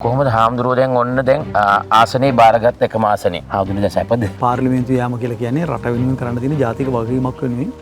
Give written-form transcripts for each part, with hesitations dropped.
කොහොමද හාමුදුරුවෝ දැන් ඔන්න දැන් ආසනේ බාරගත් එකම ආසනේ හාමුදුරුවෝ දැන් සැපද පාර්ලිමේන්තුවේ යාම කියලා කියන්නේ රට වෙනුවෙන් කරන්න තියෙන ජාතික වගකීමක් වෙනුවෙන්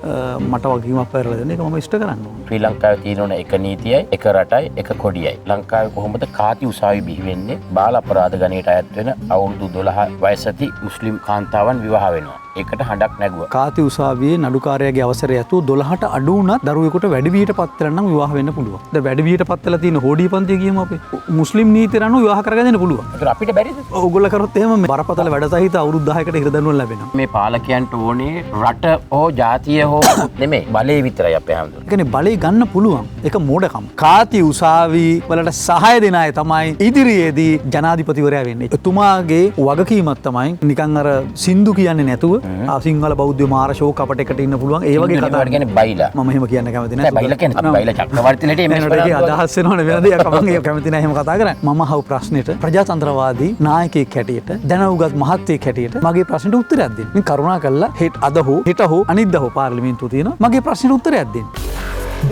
මට වගකීමක් පැරලා දෙන්න ඒක මම ඉෂ්ට කරන්න ඕනේ. ශ්‍රී ලංකාවේ තියෙන එක නීතියයි එක රටයි එක කොඩියයි. ලංකාවේ කොහොමද කාති උසාවි බිහි වෙන්නේ? බාල අපරාධ ගණයට අයත් වෙන අවුරුදු 12 වයස ඇති මුස්ලිම් කාන්තාවන් විවාහ වෙනවා. ඒකට හඬක් නැගුවා. කාති උසාවියේ නඩුකාරයාගේ අවසරය ඇතුව 12ට අඩු වුණත් දරුවෙකුට වැඩි වියට පත් වෙලා නම් විවාහ වෙන්න පුළුවන්. දැන් වැඩි වියට පත් වෙලා තියෙන හෝඩිය පන්තිය කියමු අපි. මුස්ලිම් නීතිය අනුව විවාහ කරගන්න පුළුවන්. ඒතර අපිට බැරිද? ඕගොල්ලෝ කරොත් එහෙම බරපතල වැඩ සහිත අවුරුදු 10කට හිරදඬුවම් ලැබෙනවා. මේ පාලකයන්ට ඕනේ රට හෝ ජාතිය හෝ නෙමෙයි බලය විතරයි අපේ හාමුදුරුවෝ. ඒ කියන්නේ බලය ගන්න පුළුවන්. ඒක මෝඩකම. කාති උසාවි වලට සහාය දෙන අය තමයි ඉදිරියේදී ජනාධිපතිවරයා වෙන්නේ. එතුමාගේ වගකීමක් තමයි නිකන් අර සින්දු කියන්නේ නැතුව සිංහල බෞද්ධ මාර ෂෝක් අපට එකට ඉන්න පුළුවන්. ඒ වගේ කතා කියන්නේ බයිලා. මම එහෙම කියන්න කැමති නැහැ. බයිලා කියන්නේ බයිලා චක්‍රවර්තිලට එන්නේ අදහස් වෙනවනේ වෙනද ඒක මම ඒක කැමති නැහැ එහෙම කතා කරන්නේ. මම අහපු ප්‍රශ්නෙට ප්‍රජාතන්ත්‍රවාදී නායකයෙක් හැටියට දැනුගත් මහත්තයෙක් හැටියට මගේ ප්‍රශ්නෙට උත්තරයක් දෙන්න. මම කරුණා කරලා අද හෝ හෙට හෝ අනිද්දා හෝ පාර්ලිමේන්තුව තියෙනවා මගේ ප්‍රශ්නෙට උත්තරයක් දෙන්න.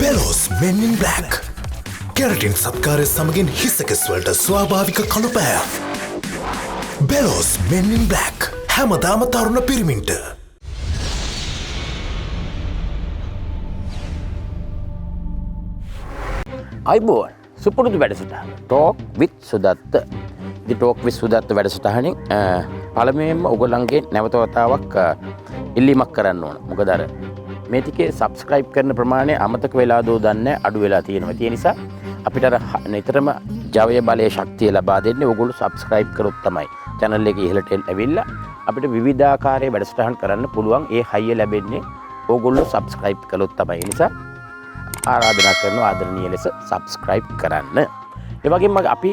Bellows Men in Black. කැරටින් සත්කාරය සමගින් හිසකස් වලට ස්වාභාවික කළු පෑ. Bellows Men in Black. හැමදාම තරුණ පිරිමින්ට. අයිබෝන් සුපුරුදු වැඩසටහන ටෝක් විත් සුදත්ත. ඉතින් ටෝක් විත් සුදත්ත වැඩසටහනින් පළමුවෙන්ම ඔයගොල්ලන්ගේ නැවත වතාවක් ඉල්ලීමක් කරන්න ඕන. මොකද අර මේ ටිකේ සබ්ස්ක්‍රයිබ් කරන ප්‍රමාණය අමතක වෙලා දෝ දන්නේ අඩු වෙලා තියෙනවා. ඒ නිසා අපිට අර නිතරම ජවය බලයේ ශක්තිය ලබා දෙන්නේ ඔයගොල්ලෝ සබ්ස්ක්‍රයිබ් කරොත් තමයි. channel එක ඉහළට ඇවිල්ලා අපිට විවිධාකාරයේ වැඩසටහන් කරන්න පුළුවන්. ඒ හයිය ලැබෙන්නේ ඕගොල්ලෝ සබ්ස්ක්‍රයිබ් කළොත් තමයි. ඒ නිසා ආරාධනා කරනවා ආදරණීය ලෙස සබ්ස්ක්‍රයිබ් කරන්න. ඒ වගේම අපි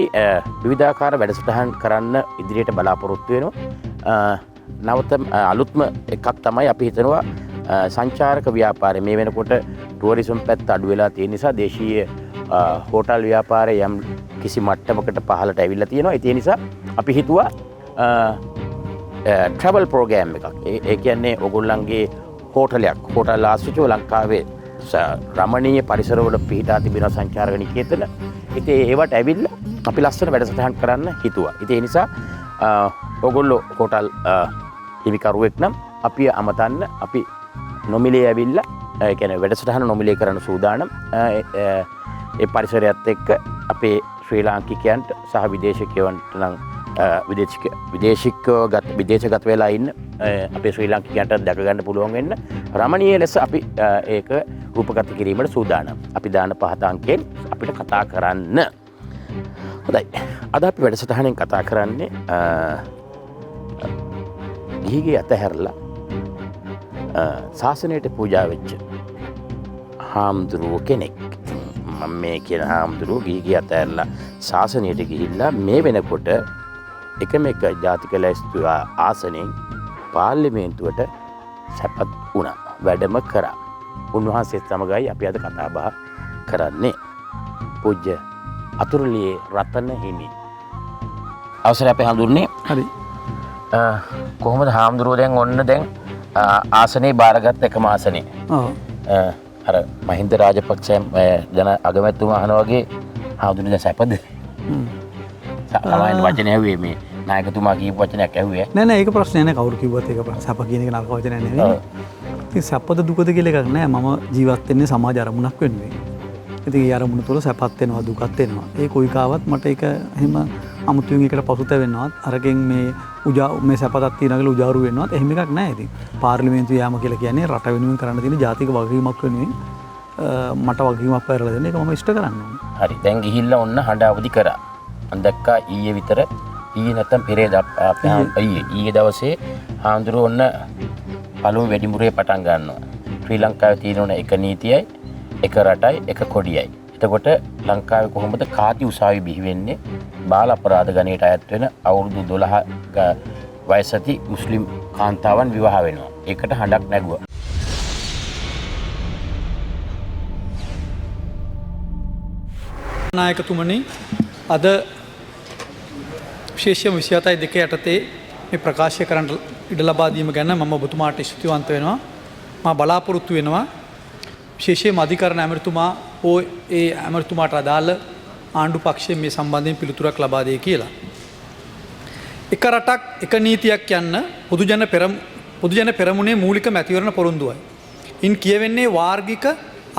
විවිධාකාර වැඩසටහන් කරන්න ඉදිරියට බලාපොරොත්තු වෙනවා. නවතම අලුත්ම එකක් තමයි අපි හිතනවා සංචාරක ව්‍යාපාරය. මේ වෙනකොට ටුවරිසම් පැත්ත අඩු වෙලා තියෙන නිසා දේශීය හෝටල් ව්‍යාපාරය යම් කිසි මට්ටමකට පහළට ඇවිල්ලා තියෙනවා. ඒ නිසා අපි හිතුවා ට්‍රැවල් ප්‍රෝග්‍රෑම් එකක්. ඒ කියන්නේ ඔයගොල්ලන්ගේ හෝටල් ආශ්‍රිතව ලංකාවේ රමණීය පරිසරවල පිහිටා තිබෙන සංචාරක නිකේතන. ඉතින් ඒවට ඇවිල්ලා අපි ලස්සන වැඩසටහන් කරන්න හිතුවා. ඉතින් ඒ නිසා ඔයගොල්ලෝ හෝටල් හිමිකරුවෙක් නම් අපි අමතන්න අපි නොමිලේ ඇවිල්ලා ඒ කියන්නේ වැඩසටහන නොමිලේ කරන්න සූදානම්. ඒ පරිසරයත් එක්ක අපේ ශ්‍රී ලාංකිකයන්ට සහ විදේශිකයන්ට නම් විදේශගත වෙලා ඉන්න අපේ ශ්‍රී ලාංකිකයන්ට දැක ගන්න පුළුවන් වෙන්න රමණීය ලෙස අපි ඒක රූපගත කිරීමට සූදානම්. අපි දාන 5 අංකයෙන් අපිට කතා කරන්න. හොඳයි. අද අපි වැඩසටහනෙන් කතා කරන්නේ ගිහිගේ අතහැරලා ශාසනයට පූජා වෙච්ච හාමුදුරුවෝ කෙනෙක්. මම මේ කියන හාමුදුරුවෝ ගිහිගේ අතහැරලා ශාසනයට ගිහිල්ලා මේ වෙනකොට එකම එක ජාතික ලැයිස්තු ආසනයෙන් පාර්ලිමේන්තුවට සැපත් වුණා. වැඩම කරා. උන්වහන්සේත් සමගයි අපි අද කතා බහ කරන්නේ. පූජ්‍ය අතුරුලියේ රතන හිමි. අවසරයි අපේ හාමුදුරනේ. හරි. කොහොමද හාමුදුරුවෝ දැන් ඔන්න දැන් ආසනේ බාරගත් එකම ආසනේ. ඔව්. අර මහින්ද රාජපක්ෂ ජන අගමැතිතුමා අහන වගේ හාමුදුරනේ දැන් සැපද? සාමාන්‍ය වචන ඇහුවේ මේ නායකතුමා කියපු වචනයක් ඇහුවේ. නෑ ඒක ප්‍රශ්නේ නෑ කවුරු කිව්වත් ඒක සැප කියන එක නරක වචනයක් නෙවෙයි. ඉතින් සැපද දුකද කියලා එකක් නෑ. මම ජීවත් වෙන්නේ සමාජ අරමුණක් වෙනුවෙන්. ඉතින් ඒ අරමුණ තුළ සැපත් වෙනවා දුකත් වෙනවා. ඒ කොයි කාවත් මට ඒක එහෙම අමුතුවෙන් එකට පසුතැවෙන්නවත් අරකින් මේ සැපතක් තියනවා කියලා උජාරු වෙන්නවත් එහෙම එකක් නෑ. ඉතින් පාර්ලිමේන්තුවේ යාම කියලා කියන්නේ රට වෙනුවෙන් කරන්න තියෙන ජාතික වගකීමක් වෙනුවෙන් මට වගකීමක් පැරලා දෙන්න ඒක මම ඉෂ්ට කරන්න ඕනේ. හරි. දැන් ගිහිල්ලා ඔන්න හඬ අවදි කරා. මම දැක්කා ඊයේ විතර ඊයේ නැත්තම් පෙරේද ඊයේ දවසේ හාමුදුරුවෝ ඔන්න පළමු වැඩිමුරේ පටන් ගන්නවා. ශ්‍රී ලංකාවේ තියෙන එක නීතියයි එක රටයි එක කොඩියයි. එතකොට ලංකාවේ කොහොමද කාති උසාවි බිහි වෙන්නේ? බාල අපරාධ ගණයට අයත් වෙන අවුරුදු 12 වයස ඇති මුස්ලිම් කාන්තාවන් විවාහ වෙනවා. ඒකට හඬක් නැගුවා. නායකතුමනි අද විශේෂයෙන් 27.2 යටතේ මේ ප්‍රකාශය කරන්න ඉඩ ලබා දීම ගැන මම ඔබතුමාට ස්තුතිවන්ත වෙනවා. මම බලාපොරොත්තු වෙනවා විශේෂයෙන්ම අධිකරණ ඇමතුමා හෝ ඒ ඇමතුමාට අදාළ ආණ්ඩු පක්ෂයෙන් මේ සම්බන්ධයෙන් පිළිතුරක් ලබා දෙයි කියලා. එක රටක් එක නීතියක් යන්න පොදුජන පෙරමුණේ මූලික මැතිවරණ පොරොන්දුවයි. ඉන් කියවෙන්නේ වාර්ගික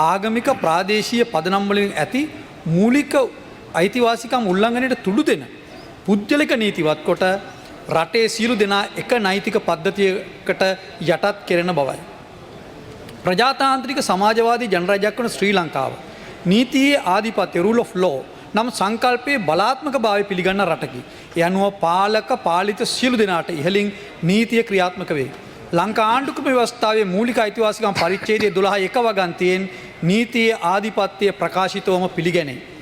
ආගමික ප්‍රාදේශීය පදනම් වලින් ඇති මූලික අයිතිවාසිකම් උල්ලංඝනයට තුඩු දෙන පුද්ගලික නීතිවත් කොට රටේ සියලු දෙනා එක නෛතික පද්ධතියකට යටත් කෙරෙන බවයි. ප්‍රජාතාන්ත්‍රික සමාජවාදී ජනරාජ්‍යයක් වන ශ්‍රී ලංකාව නීතියේ ආධිපත්‍ය rule of law නම් සංකල්පයේ බලාත්මක භාවය පිළිගන්න රටකි. ඒ අනුව පාලක පාලිත සියලු දෙනාට ඉහළින් නීතිය ක්‍රියාත්මක වේ. ලංකා ආණ්ඩුක්‍රම ව්‍යවස්ථාවේ මූලික අයිතිවාසිකම් පරිච්ඡේදය 12 වගන්තියෙන් නීතියේ ආධිපත්‍ය ප්‍රකාශිතවම පිළිගැනේ.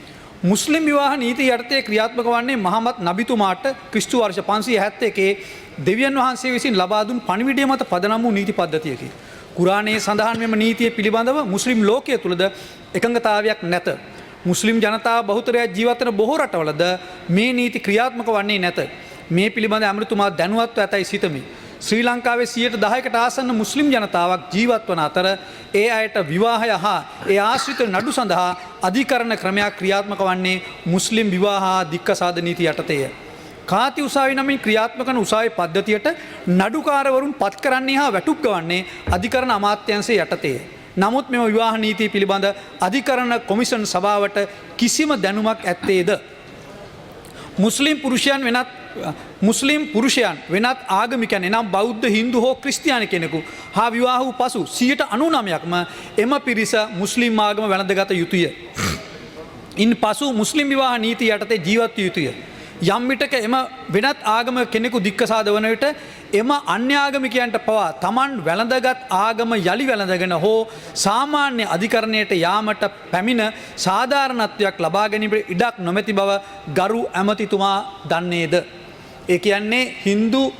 මුස්ලිම් විවාහ නීතිය යටතේ ක්‍රියාත්මක වන්නේ මහමත් නබිතුමාට ක්‍රිස්තු වර්ෂ 571 දෙවියන් වහන්සේ විසින් ලබා දුන් පණිවිඩය මත පදනම් වූ නීති පද්ධතියකි. කුරානයේ සඳහන් මෙම නීතිය පිළිබඳව මුස්ලිම් ලෝකයේ තුලද එකඟතාවයක් නැත. මුස්ලිම් ජනතාව බහුතරයක් ජීවත් වන බොහෝ රටවලද මේ නීති ක්‍රියාත්මක වන්නේ නැත. මේ පිළිබඳ ඇමරිතුමා දැනුවත්ව ඇතැයි සිතමි. ශ්‍රී ලංකාවේ 10%කට ආසන්න මුස්ලිම් ජනතාවක් ජීවත් වන අතර ඒ අයට විවාහය හා ඒ ආශ්‍රිත නඩු සඳහා අධිකරණ ක්‍රමයක් ක්‍රියාත්මක වන්නේ මුස්ලිම් විවාහ දික්කසාද නීති යටතේය. කාති උසාවි නමින් ක්‍රියාත්මක වන උසාවි පද්ධතියට නඩුකාරවරුන් පත් කරන්නේ හා වැටුප් ගවන්නේ අධිකරණ අමාත්‍යාංශයේ යටතේය. නමුත් මෙම විවාහ නීතිය පිළිබඳ අධිකරණ කොමිෂන් සභාවට කිසිම දැනුමක් ඇත්තේද? මුස්ලිම් පුරුෂයන් වෙනත් ආගමිකයන් එනම් බෞද්ධ හින්දු හෝ ක්‍රිස්තියානි කෙනෙකු හා විවාහ වූ පසු 99%ක්ම එම පිරිස මුස්ලිම් ආගම වැළඳගත යුතුය. ඉන් පසු මුස්ලිම් විවාහ නීතිය යටතේ ජීවත් විය යුතුය. යම් විටක එම වෙනත් ආගම කෙනෙකු දික්කසාද වන විට එම අන්‍ය ආගමිකයන්ට පවා තමන් වැළඳගත් ආගම යලි වැළඳගෙන හෝ සාමාන්‍ය අධිකරණයට යාමට පැමිණ සාධාරණත්වයක් ලබා ගැනීමට ඉඩක් නොමැති බව ගරු ඇමතිතුමා දන්නේද? ඒ කියන්නේ හින්දු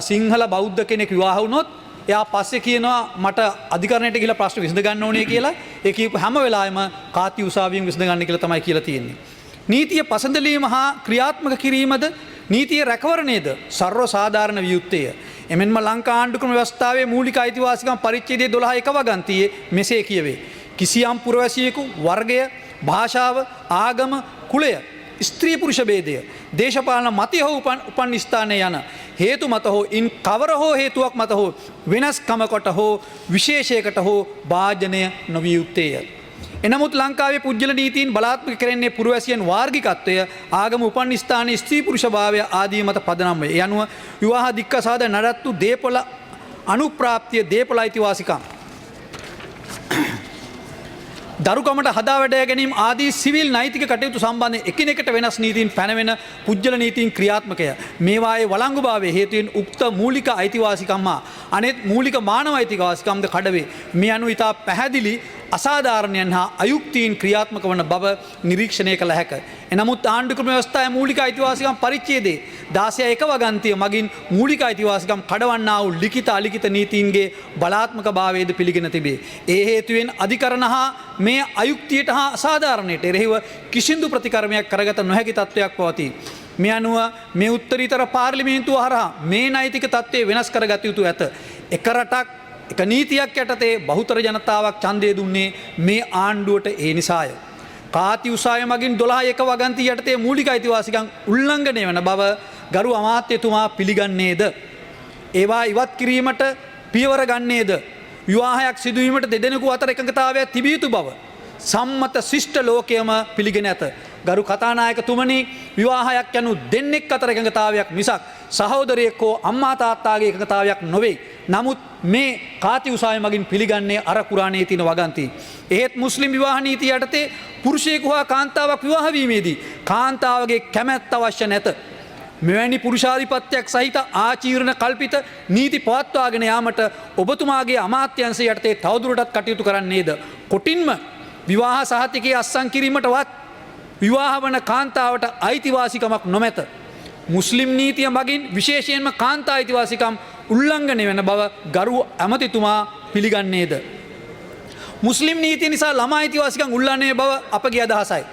සිංහල බෞද්ධ කෙනෙක් විවාහ වුණොත් එයා පස්සේ කියනවා මට අධිකරණයට ගිහලා ප්‍රශ්න විසඳ ගන්න ඕනේ කියලා. ඒ කියපු හැම වෙලාවෙම කාති උසාවියෙන් විසඳ ගන්න කියලා තමයි කියලා තියෙන්නේ. නීතිය පසඳලීම හා ක්‍රියාත්මක කිරීමද නීතිය රැකවරණයද සර්ව සාධාරණ විය යුත්තේය. එමෙන්ම ලංකා ආණ්ඩුක්‍රම ව්‍යවස්ථාවේ මූලික අයිතිවාසිකම් පරිච්ඡේදය 12 වගන්තියේ මෙසේ කියවේ. කිසියම් පුරවැසියෙකු වර්ගය, භාෂාව, ආගම, කුලය, ස්ත්‍රී පුරුෂ ભેදය, දේශපාලන මතය හෝ උපන් ස්ථානයේ යන හේතු මත හෝ ඉන් කවර හෝ හේතුවක් මත හෝ වෙනස්කමකට හෝ විශේෂයකට හෝ භාජනය නොවිය යුත්තේය. එනමුත් ලංකාවේ පුද්ගල නීතීන් බලාත්මක කරන්නේ පුරවැසියන් වාර්ගිකත්වය, ආගම උපන් ස්ථානයේ ස්ත්‍රී පුරුෂ භාවය ආදී මත පදනම් වේ. ඒ අනුව විවාහ දික්කසාද නඩත්තු දේපොළ අනුප්‍රාප්තිය දේපොළ අයිතිවාසිකම් දරුකමට හදා වැඩ ගැනීම ආදී සිවිල් නෛතික කටයුතු සම්බන්ධයෙන් එකිනෙකට වෙනස් නීතීන් පැනවෙන පුද්ගල නීතීන් ක්‍රියාත්මකය. මේවායේ වළංගුභාවයේ හේතුවෙන් උක්ත මූලික අයිතිවාසිකම් හා අනෙත් මූලික මානව අයිතිවාසිකම්ද කඩවේ. මේ අනුව ඉතා පැහැදිලි අසාධාරණයන් හා අයුක්තීන් ක්‍රියාත්මක වන බව නිරීක්ෂණය කළ හැක. එනමුත් ආණ්ඩුක්‍රම ව්‍යවස්ථාවේ මූලික අයිතිවාසිකම් පරිච්ඡේදයේ 16 වගන්තිය මගින් මූලික අයිතිවාසිකම් කඩවන්නා වූ ලිඛිත අලිඛිත නීතීන්ගේ බලාත්මක භාවයද පිළිගෙන තිබේ. ඒ හේතුවෙන් අධිකරණ හා මේ අයුක්තියට හා අසාධාරණයට එරෙහිව කිසිදු ප්‍රතිකර්මයක් කරගත නොහැකි තත්ත්වයක් පවතී. මේ අනුව මේ උත්තරීතර පාර්ලිමේන්තුව හරහා මේ නෛතික තත්ත්වය වෙනස් කරගත යුතු ඇත. එක රටක් එක නීතියක් යටතේ බහුතර ජනතාවක් ඡන්දය දුන්නේ මේ ආණ්ඩුවට ඒ නිසාය. කාති උසාවිය මගින් 12 වගන්තිය යටතේ මූලික අයිතිවාසිකම් උල්ලංඝනය වන බව ගරු අමාත්‍යතුමා පිළිගන්නේද? ඒවා ඉවත් කිරීමට පියවර ගන්නේද? විවාහයක් සිදුවීමට දෙදෙනෙකු අතර එකඟතාවයක් තිබිය යුතු බව සම්මත ශිෂ්ට ලෝකයම පිළිගෙන ඇත. ගරු කතානායකතුමනි, විවාහයක් යනු දෙන්නෙක් අතර එකඟතාවයක් මිසක් සහෝදරයෙක් හෝ අම්මා තාත්තාගේ එකඟතාවයක් නොවේ. නමුත් මේ කාති උසාවිය මගින් පිළිගන්නේ අර කුරාණයේ තියෙන වගන්ති. එහෙත් මුස්ලිම් විවාහ නීතිය යටතේ පුරුෂයෙකු හා කාන්තාවක් විවාහ වීමේදී කාන්තාවගේ කැමැත්ත අවශ්‍ය නැත. මෙවැනි පුරුෂාධිපත්‍යයක් සහිත ආචීර්ණ කල්පිත නීති පවත්වාගෙන යාමට ඔබතුමාගේ අමාත්‍යංශය යටතේ තවදුරටත් කටයුතු කරන්නේද? කොටින්ම විවාහ සහතිකයේ අත්සන් කිරීමටවත් විවාහ වන කාන්තාවට අයිතිවාසිකමක් නොමැත. මුස්ලිම් නීතිය මගින් විශේෂයෙන්ම කාන්තා අයිතිවාසිකම් උල්ලංඝනය වෙන බව ගරු ඇමතිතුමා පිළිගන්නේද? මුස්ලිම් නීතිය නිසා ළමා අයිතිවාසිකම් උල්ලංඝනය බව අපගේ අදහසයි.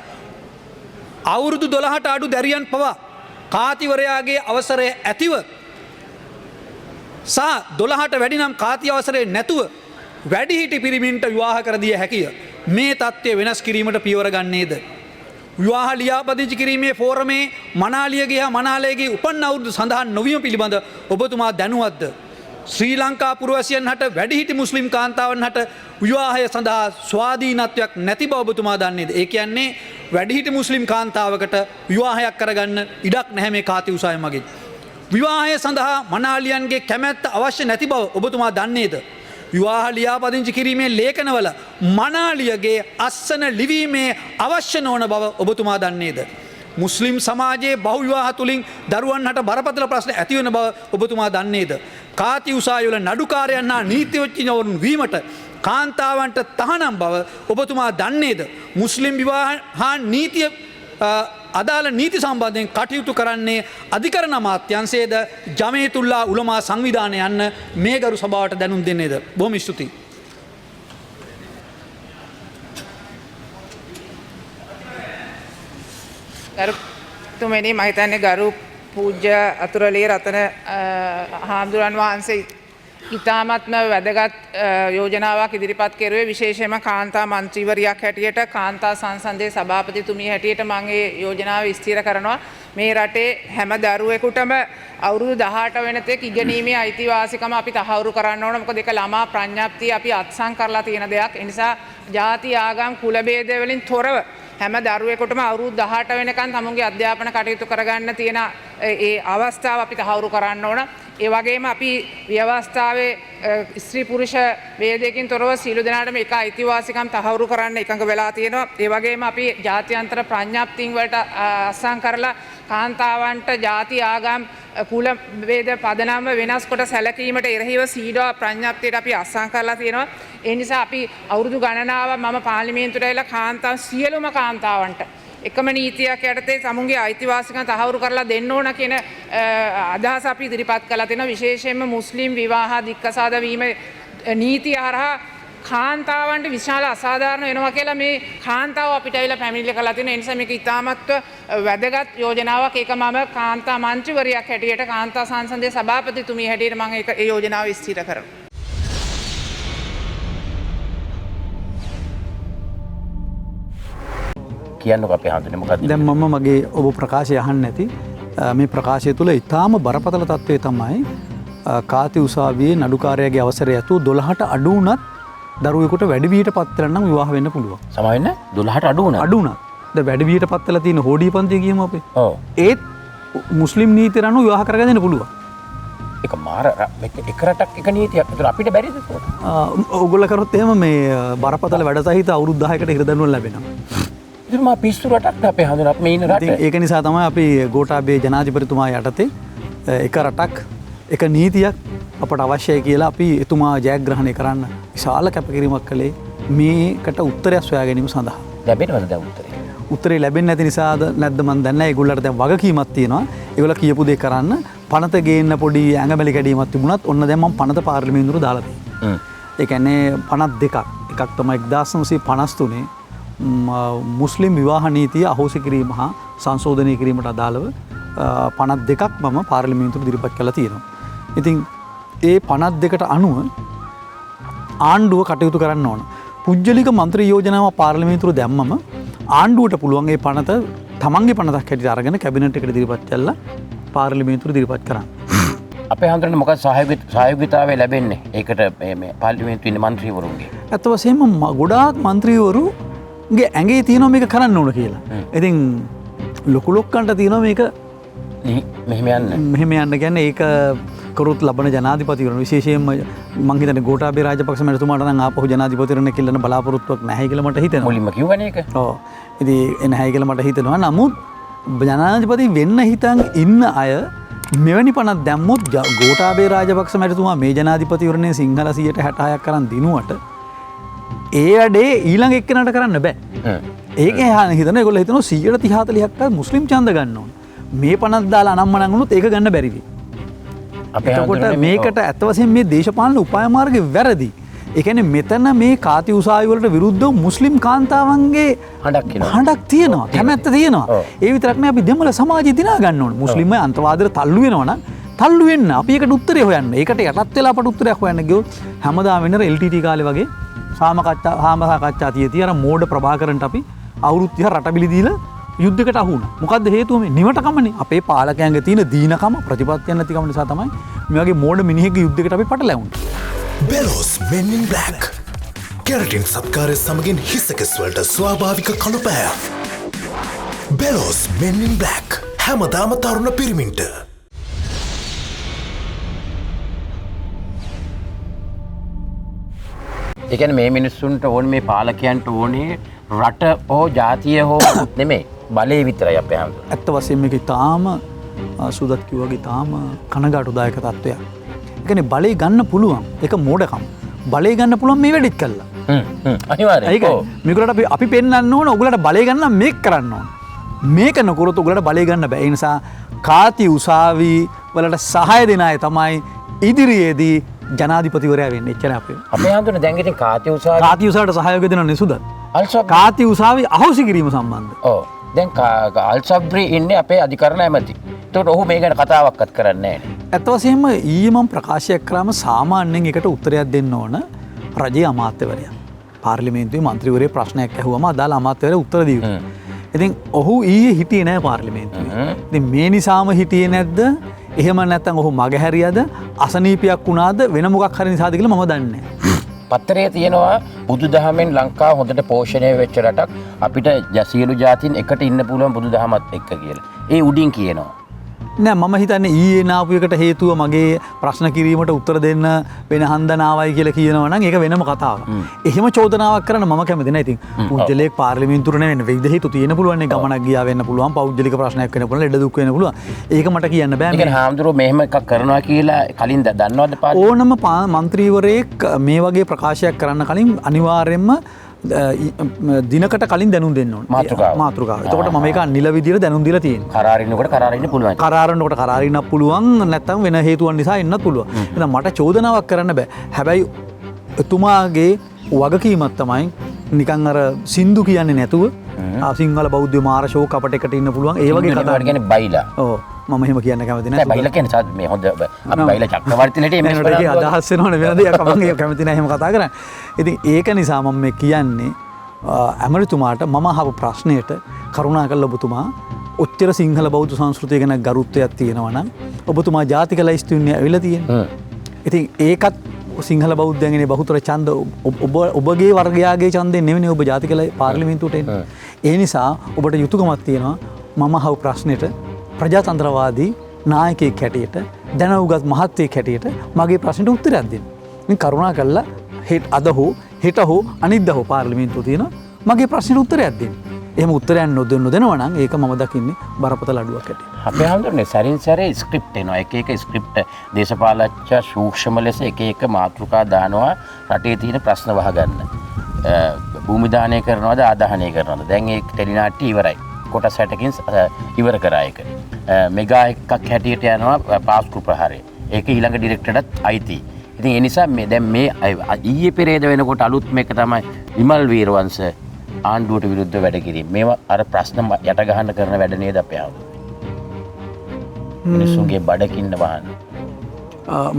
අවුරුදු 12ට අඩු දැරියන් පවා කාතිවරයාගේ අවසරය ඇතිව සහ 12ට වැඩි නම් කාති අවසරය නැතුව වැඩිහිටි පිරිමින්ට විවාහ කර දිය හැකිය. මේ තත්ත්වය වෙනස් කිරීමට පියවර ගන්නේද? විවාහ ලියාපදිංචි කිරීමේ ෆෝරමේ මනාලියගේ හා මනාලයේගේ උපන් අවුරුදු සඳහන් නොවීම පිළිබඳ ඔබතුමා දැනුවත්ද? ශ්‍රී ලංකා පුරවැසියන් හට වැඩිහිටි මුස්ලිම් කාන්තාවන් හට විවාහය සඳහා ස්වාධීනත්වයක් නැති බව ඔබතුමා දන්නේද? ඒ කියන්නේ වැඩිහිටි මුස්ලිම් කාන්තාවකට විවාහයක් කරගන්න ඉඩක් නැහැ මේ කාති උසාවිය මගින්. විවාහය සඳහා මනාලියන්ගේ කැමැත්ත අවශ්‍ය නැති බව ඔබතුමා දන්නේද? විවාහ ලියාපදිංචි කිරීමේ ලේඛනවල මනාලියගේ අස්සන ලිවීමේ අවශ්‍ය නොවන බව ඔබතුමා දන්නේද? මුස්ලිම් සමාජයේ බහු විවාහ තුලින් දරුවන් හට බරපතල ප්‍රශ්න ඇති වෙන බව ඔබතුමා දන්නේද? කාති උසාවිවල නඩුකාරයන් හා නීතිඥවරුන් වීමට කාන්තාවන්ට තහනම් බව ඔබතුමා දන්නේද? මුස්ලිම් විවාහ හා නීතිය අදාළ නීති සම්බන්ධයෙන් කටයුතු කරන්නේ අධිකරණ අමාත්‍යංශයේද ජමීතුල්ලා උලමා සංවිධානය යන්න මේ ගරු සභාවට දැනුම් දෙන්නේද? බොහොම ස්තුතියි. ගරුතුමනි මම හිතන්නේ ගරු පූජ්‍ය අතුරලේ රතන හාමුදුරන් වහන්සේ ඉතාමත්ම වැදගත් යෝජනාවක් ඉදිරිපත් කෙරුවේ විශේෂයෙන්ම කාන්තා මන්ත්‍රීවරියක් හැටියට කාන්තා සංසන්දයේ සභාපතිතුමිය හැටියට මම ඒ යෝජනාව විස්තර කරනවා. මේ රටේ හැම දරුවෙකුටම අවුරුදු 18 වෙනතෙක් ඉගෙනීමේ අයිතිවාසිකම අපි තහවුරු කරන්න ඕන. මොකද ඒක ළමා ප්‍රඥාප්තිය අපි අත්සන් කරලා තියෙන දෙයක්. ඒ නිසා ජාති ආගම් කුල භේද වලින් තොරව හැම දරුවෙකුටම අවුරුදු 18 වෙනකන් තමුන්ගේ අධ්‍යාපන කටයුතු කරගන්න තියෙන ඒ අවස්ථාව අපි තහවුරු කරන්න ඕන. ඒ වගේම අපි ව්‍යවස්ථාවේ ස්ත්‍රී පුරුෂ ભેදයකින් තොරව සියලු දෙනාටම එක අයිතිවාසිකම් තහවුරු කරන්න එකඟ වෙලා තියෙනවා. ඒ වගේම අපි ජාත්‍යන්තර ප්‍රඥාප්තින් වලට අත්සන් කරලා කාන්තාවන්ට ජාති ආගම් කුල ભેද පදනම වෙනස් කොට සැලකීමට එරෙහිව සීඩා ප්‍රඥාප්තියට අපි අත්සන් කරලා තියෙනවා. ඒ නිසා අපි අවුරුදු ගණනාවක් මම පාර්ලිමේන්තුවට ඇවිල්ලා කාන්තාවන් සියලුම කාන්තාවන්ට එකම නීතියක් යටතේ සමුන්ගේ අයිතිවාසිකම් තහවුරු කරලා දෙන්න ඕන කියන අදහස අපි ඉදිරිපත් කළා තියෙනවා. විශේෂයෙන්ම මුස්ලිම් විවාහ දික්කසාද වීම නීතිය හරහා කාන්තාවන්ට විශාල අසාධාරණ වෙනවා කියලා මේ කාන්තාව අපිට ඇවිල්ලා පැමිණිලි කරලා තියෙනවා. ඒ නිසා මේක ඉතාමත් වැදගත් යෝජනාවක්. ඒක මම කාන්තා මන්ත්‍රීවරියක් හැටියට කාන්තා සංසන්දයේ සභාපතිතුමිය හැටියට මම ඒ යෝජනාව විස්තර කරනවා. කියන්නකෝ අපේ හඳුනේ මොකක්ද? දැන් මම මගේ ඔබ ප්‍රකාශය අහන්න නැති මේ ප්‍රකාශය තුළ ඉතාම බරපතල තත්ත්වය තමයි කාති උසාවියේ නඩුකාරයාගේ අවසරය ඇතුව 12ට අඩු වුණත් දරුවෙකුට වැඩිවියට පත් වෙලා නම් විවාහ වෙන්න පුළුවන්. සමා වෙන්න 12ට අඩු වුණා. අඩු වුණා. දැන් වැඩිවියට පත් වෙලා තියෙන හෝඩිය පන්තිය කියමු අපේ. ඔව්. ඒත් මුස්ලිම් නීතිය අනුව විවාහ කරගන්න පුළුවන්. ඒක මාර එක රටක් එක නීතියක්. ඒතර අපිට බැරිද ඒක? ඕගොල්ලෝ කරොත් එහෙම මේ බරපතල වැඩ සහිත අවුරුදු 10කට හිරදඬුවම් ලැබෙනවා. ඉතින් මා පිස්සු රටක් අපේ හඳුන අපේ ඉන්න රට. ඒක නිසා තමයි අපි ගෝඨාභය ජනාධිපතිතුමා යටතේ එක රටක් එක නීතියක් අපට අවශ්‍යයි කියලා අපි එතුමා ජයග්‍රහණය කරන්න විශාල කැපකිරීමක් කළේ මේකට උත්තරයක් සොයා ගැනීම සඳහා. ලැබෙනවද දැන් උත්තරේ? උත්තරේ ලැබෙන්නේ නැති නිසාද නැද්ද මන් දන්නේ නැහැ. ඒගොල්ලන්ට දැන් වගකීමක් තියෙනවා. ඒගොල්ලෝ කියපු දේ කරන්න පනත ගේන්න පොඩි ඇඟමැලි කැඩීමක් තිබුණත් ඔන්න දැන් මම පනත පාර්ලිමේන්තුවට දාලා තියෙනවා. ඒ කියන්නේ පනත් දෙකක්. එකක් තමයි 1953 මුස්ලිම් විවාහ නීතිය අහෝසි කිරීම හා සංශෝධනය කිරීමට අදාළව පනත් දෙකක් මම පාර්ලිමේන්තුවට ඉදිරිපත් කළා තියෙනවා. ඉතින් ඒ පනත් දෙකට අනුව ආණ්ඩුව කටයුතු කරන්න ඕන. පුජ්‍යලික මන්ත්‍රී යෝජනාව පාර්ලිමේන්තුවට දැම්මම ආණ්ඩුවට පුළුවන් ඒ පනත තමන්ගේ පනතක් හැටියට අරගෙන කැබිනට් එකට ඉදිරිපත් කළා පාර්ලිමේන්තුවට ඉදිරිපත් කරන්න. අපේ හඳුනන්නේ මොකක්ද සහයෝගීතාවය ලැබෙන්නේ? ඒකට මේ පාර්ලිමේන්තුවේ ඉන්න മന്ത്രിවරුන්ගේ. අත වශයෙන්ම ගොඩාක් മന്ത്രിවරුගේ ඇඟේ තියෙනවා මේක කරන්න ඕන කියලා. ඉතින් ලොකු ලොක්කන්ට තියෙනවා මේක මෙහෙම යන්න. මෙහෙම යන්න කියන්නේ ඒක කරුත් ලබන ජනාධිපතිවරුන් විශේෂයෙන්ම මං හිතන්නේ ගෝඨාභය රාජපක්ෂ මැතිතුමාට නම් ආපහු ජනාධිපතිවරණ කියලා බලාපොරොත්තුවක් නැහැ කියලා මට හිතෙනවා. මුලින්ම කිව්වනේ ඒක. ඔව්. ඉතින් නැහැ කියලා මට හිතෙනවා. නමුත් ජනාධිපති වෙන්න හිතන් ඉන්න අය මෙවැනි පනත් දැම්මොත් ගෝඨාභය රාජපක්ෂ මැතිතුමා මේ ජනාධිපතිවරණය සිංහල 166ක් කරන් දිනුවට ඒ වැඩේ ඊළඟ එක්කෙනාට කරන්න බෑ. ඒක හිතන ඒගොල්ලෝ හිතනවා 130 40ක් මුස්ලිම් ඡන්ද ගන්න ඕන. මේ පනත් දාලා අනම්මනම් වුණොත් ඒක ගන්න බැරි වෙයි. එතකොට මේකට ඇත්ත වශයෙන් මේ දේශපාලන උපාය මාර්ගය වැරදි. ඒ කියන්නේ මෙතන මේ කාති උසාවි වලට විරුද්ධව මුස්ලිම් කාන්තාවන්ගේ හඬක් තියෙනවා. කැමැත්ත තියෙනවා. ඒ විතරක් නෙවෙයි අපි දෙමළ සමාජය දිනා ගන්න ඕන. මුස්ලිම් අය අන්තවාදයට තල්ලු වෙනවා නම් තල්ලු වෙන්න. අපි ඒකට උත්තරේ හොයන්න. ඒකට යටත් වෙලා අපට උත්තරයක් හොයන්න ගියොත් හැමදාම වෙන LTT කාලේ වගේ සාමකච්ඡා තියදී අර මෝඩ ප්‍රභාකරන්ට අපි අවුරුදු 30 රට බිලි දීලා යුද්ධකට අහු වුණා. මොකද්ද හේතුව මේ නිවටකමනේ. අපේ පාලකයන්ගේ තියෙන දීනකම ප්‍රතිපත්තියක් නැතිකම නිසා තමයි මේ වගේ මෝඩ මිනිහෙක්ගේ යුද්ධයකට අපි පටලැවුනේ. බෙලෝස් Men in Black කැරටින් සත්කාරය සමගින් හිසකෙස් වලට ස්වාභාවික කළුපෑ. බෙලෝස් Men in Black හැමදාම තරුණ පිරිමින්ට. ඒ කියන්නේ මේ මිනිස්සුන්ට ඕනේ මේ පාලකයන්ට ඕනේ රට හෝ ජාතිය හෝ නෙමෙයි බලය විතරයි අපේ හැමෝටම. ඇත්ත වශයෙන්ම මේක තාම සුදත් කිව්වාගේ තාම කනගාටුදායක තත්ත්වයක්. ඒ කියන්නේ බලය ගන්න පුළුවන්. ඒක මෝඩකම. බලය ගන්න පුළුවන් මේ වැඩිත් කළා. අනිවාර්යයෙන්. ඒක මේකට අපි පෙන්වන්න ඕන ඔයගලට බලය ගන්න මේක කරන්න ඕන. මේක නොකරොත් ඔයගලට බලය ගන්න බෑ. ඒ නිසා කාති උසාවි වලට සහාය දෙන අය තමයි ඉදිරියේදී ජනාධිපතිවරයා වෙන්නේ. එච්චරයි අපේ. අපේ හැමෝටම දැන් ඉතින් කාති උසාවි කාති උසාවියට සහයෝගය දෙන නෙසුදත්. අල්සබ් කාති උසාවි අහෝසි කිරීම සම්බන්ධ. ඔව්. දැන් අල්සබ්රි ඉන්නේ අපේ අධිකරණ ඇමති. ඒකට ඔහු මේ ගැන කතාවක්වත් කරන්නේ නැහැ. ඇත්ත වශයෙන්ම ඊයේ මම ප්‍රකාශයක් කරාම සාමාන්‍යයෙන් එකට උත්තරයක් දෙන්න ඕන රජයේ අමාත්‍යවරයා. පාර්ලිමේන්තුවේ මන්ත්‍රීවරයා ප්‍රශ්නයක් ඇහුවම අදාළ අමාත්‍යවරයා උත්තර දී යුතුයි. ඉතින් ඔහු ඊයේ හිටියේ නැහැ පාර්ලිමේන්තුවේ. ඉතින් මේ නිසාම හිටියේ නැද්ද? එහෙම නැත්නම් ඔහු මගහැරියද? අසනීපයක් වුණාද? වෙන මොකක් හරි නිසාද කියලා මම දන්නේ නැහැ. පත්තරේ තියෙනවා බුදුදහමෙන් ලංකාව හොඳට පෝෂණය වෙච්ච රටක් අපිට සියලු ජාතීන් එකට ඉන්න පුළුවන් බුදුදහමත් එක්ක කියලා. ඒ උඩින් කියනවා. නෑ මම හිතන්නේ ඊයේ නාපු එකට හේතුව මගේ ප්‍රශ්න කිරීමට උත්තර දෙන්න වෙන හන්දනාවයි කියලා කියනවා නම් ඒක වෙනම කතාවක්. එහෙම චෝදනාවක් කරන්න මම කැමති නෑ. ඉතින් පුජ්‍යලයක් පාර්ලිමේන්තුවට නෙවෙයි විවිධ හේතු තියෙන්න පුළුවන් නේ. ගමනක් ගියා වෙන්න පුළුවන්, පෞද්ගලික ප්‍රශ්නයක් වෙන්න පුළුවන්, ලෙඩ දුක් වෙන්න පුළුවන්. ඒක මට කියන්න බෑ. ඒ කියන්නේ හාමුදුරුවෝ මෙහෙම එකක් කරනවා කියලා කලින් දන්නවද ඕනම මන්ත්‍රීවරයෙක් මේ වගේ ප්‍රකාශයක් කරන්න කලින් අනිවාර්යයෙන්ම දිනකට කලින් දැනුම් දෙන්න ඕන. මාතෘකාව. එතකොට මම ඒක නිල විදියට දැනුම් දීලා තියෙනවා. කරාරින්නකොට කරාරින්න පුළුවන්. කරාරනකොට කරාරින්නත් පුළුවන් නැත්නම් වෙන හේතුවන් නිසා එන්නත් පුළුවන්. එහෙනම් මට චෝදනාවක් කරන්න බෑ. හැබැයි එතුමාගේ වගකීමක් තමයි නිකන් අර සින්දු කියන්නේ නැතුව සිංහල බෞද්ධ මාර ෂෝක් අපට එකට ඉන්න පුළුවන්. ඒ වගේ කතාවක් කියන්නේ බයිලා. ඔව් මම එහෙම කියන්න කැමති නැහැ. බයිලා කියන්නේ සාද මේ හොඳ අපි බයිලා චක්‍රවර්තිලට මේ අදහස් වෙනවනේ වෙන දෙයක් මම කැමති නැහැ එහෙම කතා කරන්න. ඉතින් ඒක නිසා මම මේ කියන්නේ ඇමරිතුමාට මම අහපු ප්‍රශ්නයට කරුණාකරලා ඔබතුමා ඔච්චර සිංහල බෞද්ධ සංස්කෘතිය ගැන ගරුත්වයක් තියෙනවා නම් ඔබතුමා ජාතික ලයිස්තුවේ ඇවිල්ලා තියෙන්නේ. ඉතින් ඒකත් සිංහල බෞද්ධයන්ගේ බහුතර ඡන්ද ඔබගේ වර්ගයාගේ ඡන්දෙන් නෙවෙයි ඔබ ජාතික පාර්ලිමේන්තුවට එන්නේ. ඒ නිසා ඔබට යුතුයකමක් තියෙනවා මම අහපු ප්‍රශ්නෙට ප්‍රජාතන්ත්‍රවාදී නායකයෙක් හැටියට දැනුගත් මහත්යෙක් හැටියට මගේ ප්‍රශ්නට උත්තරයක් දෙන්න. ඉතින් කරුණාකරලා අද හෝ හෙට හෝ අනිද්දා හෝ පාර්ලිමේන්තුව තියෙනවා මගේ ප්‍රශ්නට උත්තරයක් දෙන්න. එහෙම උත්තරයක් නොදෙනවා නම් ඒක මම දකින්නේ බරපතල අඩුවක් හැටියට. අපේ හැමෝටම සැරින් සැරේ ස්ක්‍රිප්ට් එනවා. එක එක ස්ක්‍රිප්ට් දේශපාලච්ච සූක්ෂම ලෙස එක එක මාතෘකා දානවා රටේ තියෙන ප්‍රශ්න වහගන්න. භූමි දානය කරනවද ආදාහනය කරනවද? දැන් ඒ ටෙලිනාට්‍ය ඉවරයි. කොටස් 60කින් ඉවර කරා එක. මෙගා එකක් හැටියට යනවා පාස්කු ප්‍රහාරය. ඒක ඊළඟ ඩිරෙක්ටර්ටත් අයිති. ඉතින් ඒ නිසා මේ දැන් මේ ඊයේ පෙරේද වෙනකොට අලුත් මේක තමයි විමල් වීරවංශ ආණ්ඩුවට විරුද්ධ වැඩ කිරීම. මේවා අර ප්‍රශ්න යට ගහන්න කරන වැඩ නේද අපේ ආවෝ. මිනිස්සුන්ගේ බඩකින්න වහන්න.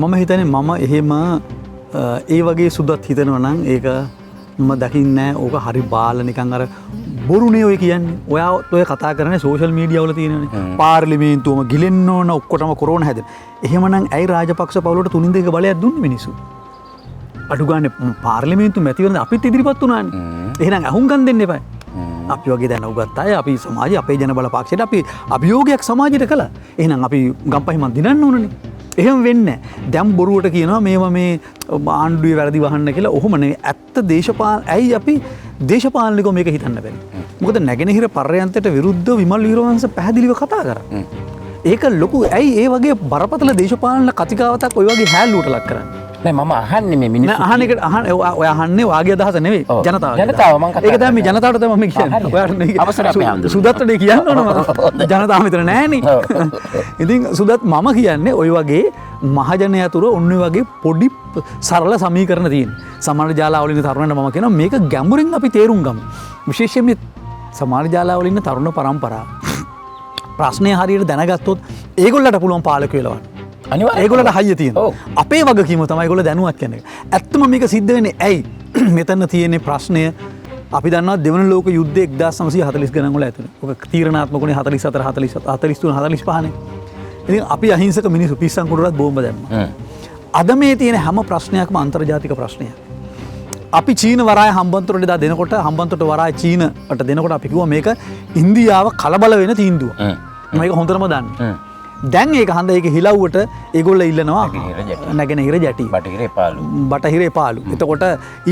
මම හිතන්නේ මම එහෙම ඒ වගේ සුදත් හිතනවා නම් ඒක මම දකින්නේ ඕක හරි බාල නිකන් අර බොරුනේ ඔය කියන්නේ. ඔයා ඔය කතා කරන්නේ සෝෂල් මීඩියා වල තියෙනනේ. පාර්ලිමේන්තුවම ගිලෙන්න ඕන ඔක්කොටම කොරෝනා හැදෙන. එහෙමනම් ඇයි රාජපක්ෂ පවුලට 3-2 බලයක් දුන්නේ මිනිස්සු? අඩු ගානේ පාර්ලිමේන්තු මැතිවරණ අපිත් ඉදිරිපත් වුණානේ. එහෙනම් අහුම්කම් දෙන්න එපා. අපි වගේ දැන උගත් අය අපි සමාජයේ අපේ ජන බල පක්ෂයට අපි අභියෝගයක් සමාජයට කළා. එහෙනම් අපි ගම්පහිමන් දිනන්න ඕනනේ. එහෙම වෙන්නේ නැහැ. දැන් බොරුවට කියනවා මේවා මේ ආණ්ඩුවේ වැරදි වහන්න කියලා. ඔහොම නෙවෙයි. ඇත්ත ඇයි අපි දේශපාලනිකව මේක හිතන්න බැරි. මොකද නැගෙනහිර පර්යන්තයට විරුද්ධව විමල් වීරවංශ පැහැදිලිව කතා කරා. ඒක ලොකු ඇයි ඒ වගේ බරපතල දේශපාලන කතිකාවතක් ඔය වගේ හැල්ලුවට ලක් කරන්නේ? නෑ මම අහන්නේ මේ මිනිස්සු නෑ අහන්නේ ඔය අහන්නේ වාගේ අදහස නෙවෙයි ජනතාව. ජනතාව මම කතා ඒක තමයි මේ ජනතාවට තමයි මම කියන්නේ. ඔයාට අවසර අපේ හඳුන. සුදත්ට කියන්න ඕන මම. ජනතාව මෙතන නෑනේ. ඉතින් සුදත් මම කියන්නේ ඔය වගේ මහජනයා තුර ඔන්න වගේ පොඩි සරල සමීකරණ තියෙනවා. සමාජ ජාලාවල ඉන්න තරුණයන්ට මම කියනවා මේක ගැඹුරින් අපි තේරුම් ගමු. විශේෂයෙන් මේ සමාජ ජාලාවල ඉන්න තරුණ පරම්පරාව ප්‍රශ්නේ හරියට දැනගත්තොත් ඒගොල්ලන්ට පුළුවන් පාලක වෙලවන්න. ඒගොල්ලන්ට හයිය තියෙනවා. අපේ වගකීම තමයි ඒගොල්ලෝ දැනුවත් කියන එක. ඇත්තම මේක සිද්ධ වෙන්නේ ඇයි? මෙතන තියෙන ප්‍රශ්නය අපි දන්නවා දෙවන ලෝක යුද්ධය 1940 ගණන් වල ඇතුළේ. ඔක තීරණාත්මකුනේ 44 47 43 45 නේ. ඉතින් අපි අහිංසක මිනිස්සු පිස්සන් කුඩරත් බෝම්බ දැම්මා. අද මේ තියෙන හැම ප්‍රශ්නයක්ම අන්තර්ජාතික ප්‍රශ්නයක්. අපි චීන වරාය හම්බන්තොටට දා දෙනකොට හම්බන්තොට වරාය චීනට දෙනකොට අපි කිව්වා මේක ඉන්දියාව කලබල වෙන තීන්දුව. මේක හොඳටම දන්න. දැන් ඒක හන්ද ඒක හිලව්වට ඒගොල්ලෝ ඉල්ලනවා නැගෙනහිර ජැටි. බටහිර පාලු. එතකොට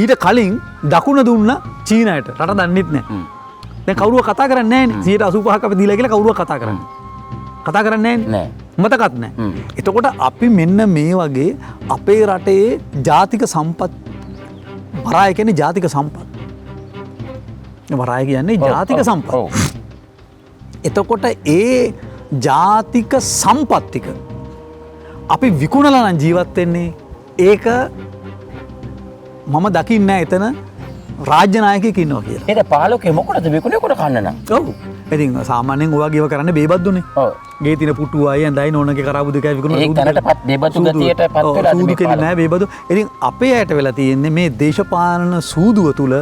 ඊට කලින් දකුණ දුන්න චීනයට රට දන්නෙත් නැහැ. දැන් කවුරුව කතා කරන්නේ නැහැ නේ. 85ක් අපි දීලා කියලා කවුරුව කතා කරන්නේ. කතා කරන්නේ නැහැ. මතකත් නැහැ. එතකොට අපි මෙන්න මේ වගේ අපේ රටේ ජාතික සම්පත් වරාය කියන්නේ ජාතික සම්පත්. වරාය කියන්නේ ජාතික සම්පත්. එතකොට ඒ ජාතික සම්පත් ටික අපි විකුණලා නම් ජීවත් වෙන්නේ ඒක මම දකින්නේ නැහැ එතන රාජ්‍ය නායකයෙක් ඉන්නවා කියලා. ඒක පාලකේ මොකටද විකුණේ කොට කන්න නම්? ඔව්. ඉතින් සාමාන්‍යයෙන් ඔයා ගිව කරන්නේ බේබද්දුනේ. ඔව්. ගේ තින පුටු අය ඇඳයි නෝනගේ කරාබු දෙකයි විකුණන. ඒක තැනටපත් බේබදු ගතියටපත් වෙලා සූදු කෙනෙක් නෑ බේබදු. ඉතින් අපේ ඇයට වෙලා තියෙන්නේ මේ දේශපාලන සූදුව තුල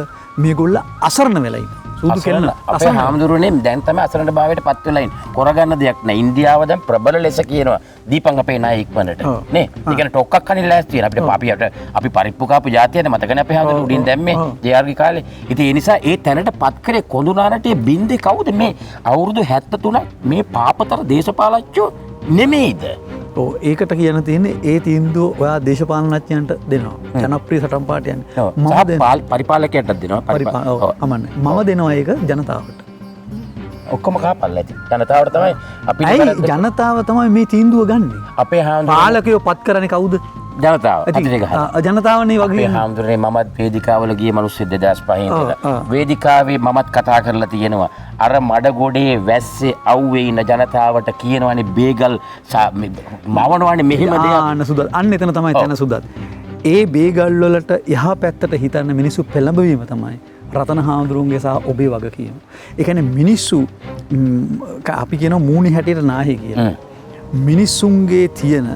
මේගොල්ල අසරණ වෙලා ඉන්නේ. සූදු කෙල්ල අපේ හාමුදුරුවනේ දැන් තමයි අසරණ භාවයට පත් වෙලා ඉන්නේ. කරගන්න දෙයක් නෑ. ඉන්දියාව දැන් ප්‍රබල ලෙස කියනවා. දීපං අපේ ණය ඉක්මනට. නේ? ඒ කියන්නේ ටොක්ක්ක් කන්නේ ලෑස්ති වෙන. අපි පරිප්පු කාපු જાතියද මතකනේ අපේ හාමුදුරුවෝ උඩින් දැම්මේ ජේ.ආර්.ගේ කාලේ. ඉතින් ඒ නිසා ඒ තැනට පත් කරේ කොඳුනාරටේ බින්දේ කවුද මේ අවුරුදු 73ක් මේ පාපතර දේශපාලච්චෝ නෙමෙයිද? ඒකට කියන්න තියෙන්නේ ඒ තීන්දුව ඔයා දේශපාලනඥයන්ට දෙනවා. ජනප්‍රිය සටන් පාටියන්නේ. මම පරිපාලකයන්ට දෙනවා. මම දෙනවා ඒක ජනතාවට. ඔක්කොම කාපල්ලා ඇති. ජනතාවට තමයි අපි ජනතාව තමයි මේ තීන්දුව ගන්න. අපේ පාලකයෝ පත් කරන්නේ කවුද? ජනතාව. ජනතාවනේ වගේ. අපේ හාමුදුරනේ මමත් වේදිකාවල ගිය මිනිස්සු 2005 ඉඳලා වේදිකාවේ මමත් කතා කරලා තියෙනවා. අර මඩගොඩේ වැස්සේ අවුවේ ඉන්න ජනතාවට කියනවානේ බේගල් මවනවානේ මෙහෙම දෙයක්. සුදත්. අන්න එතන තමයි තන සුදත්. ඒ බේගල් වලට එහා පැත්තට හිතන්න මිනිස්සු පෙළඹවීම තමයි රතන හාමුදුරුවන්ගේ සහ ඔබේ වගකීම. ඒ කියන්නේ මිනිස්සු අපි කියන මූණේ හැටියට නාහි කියලා. මිනිස්සුන්ගේ තියෙන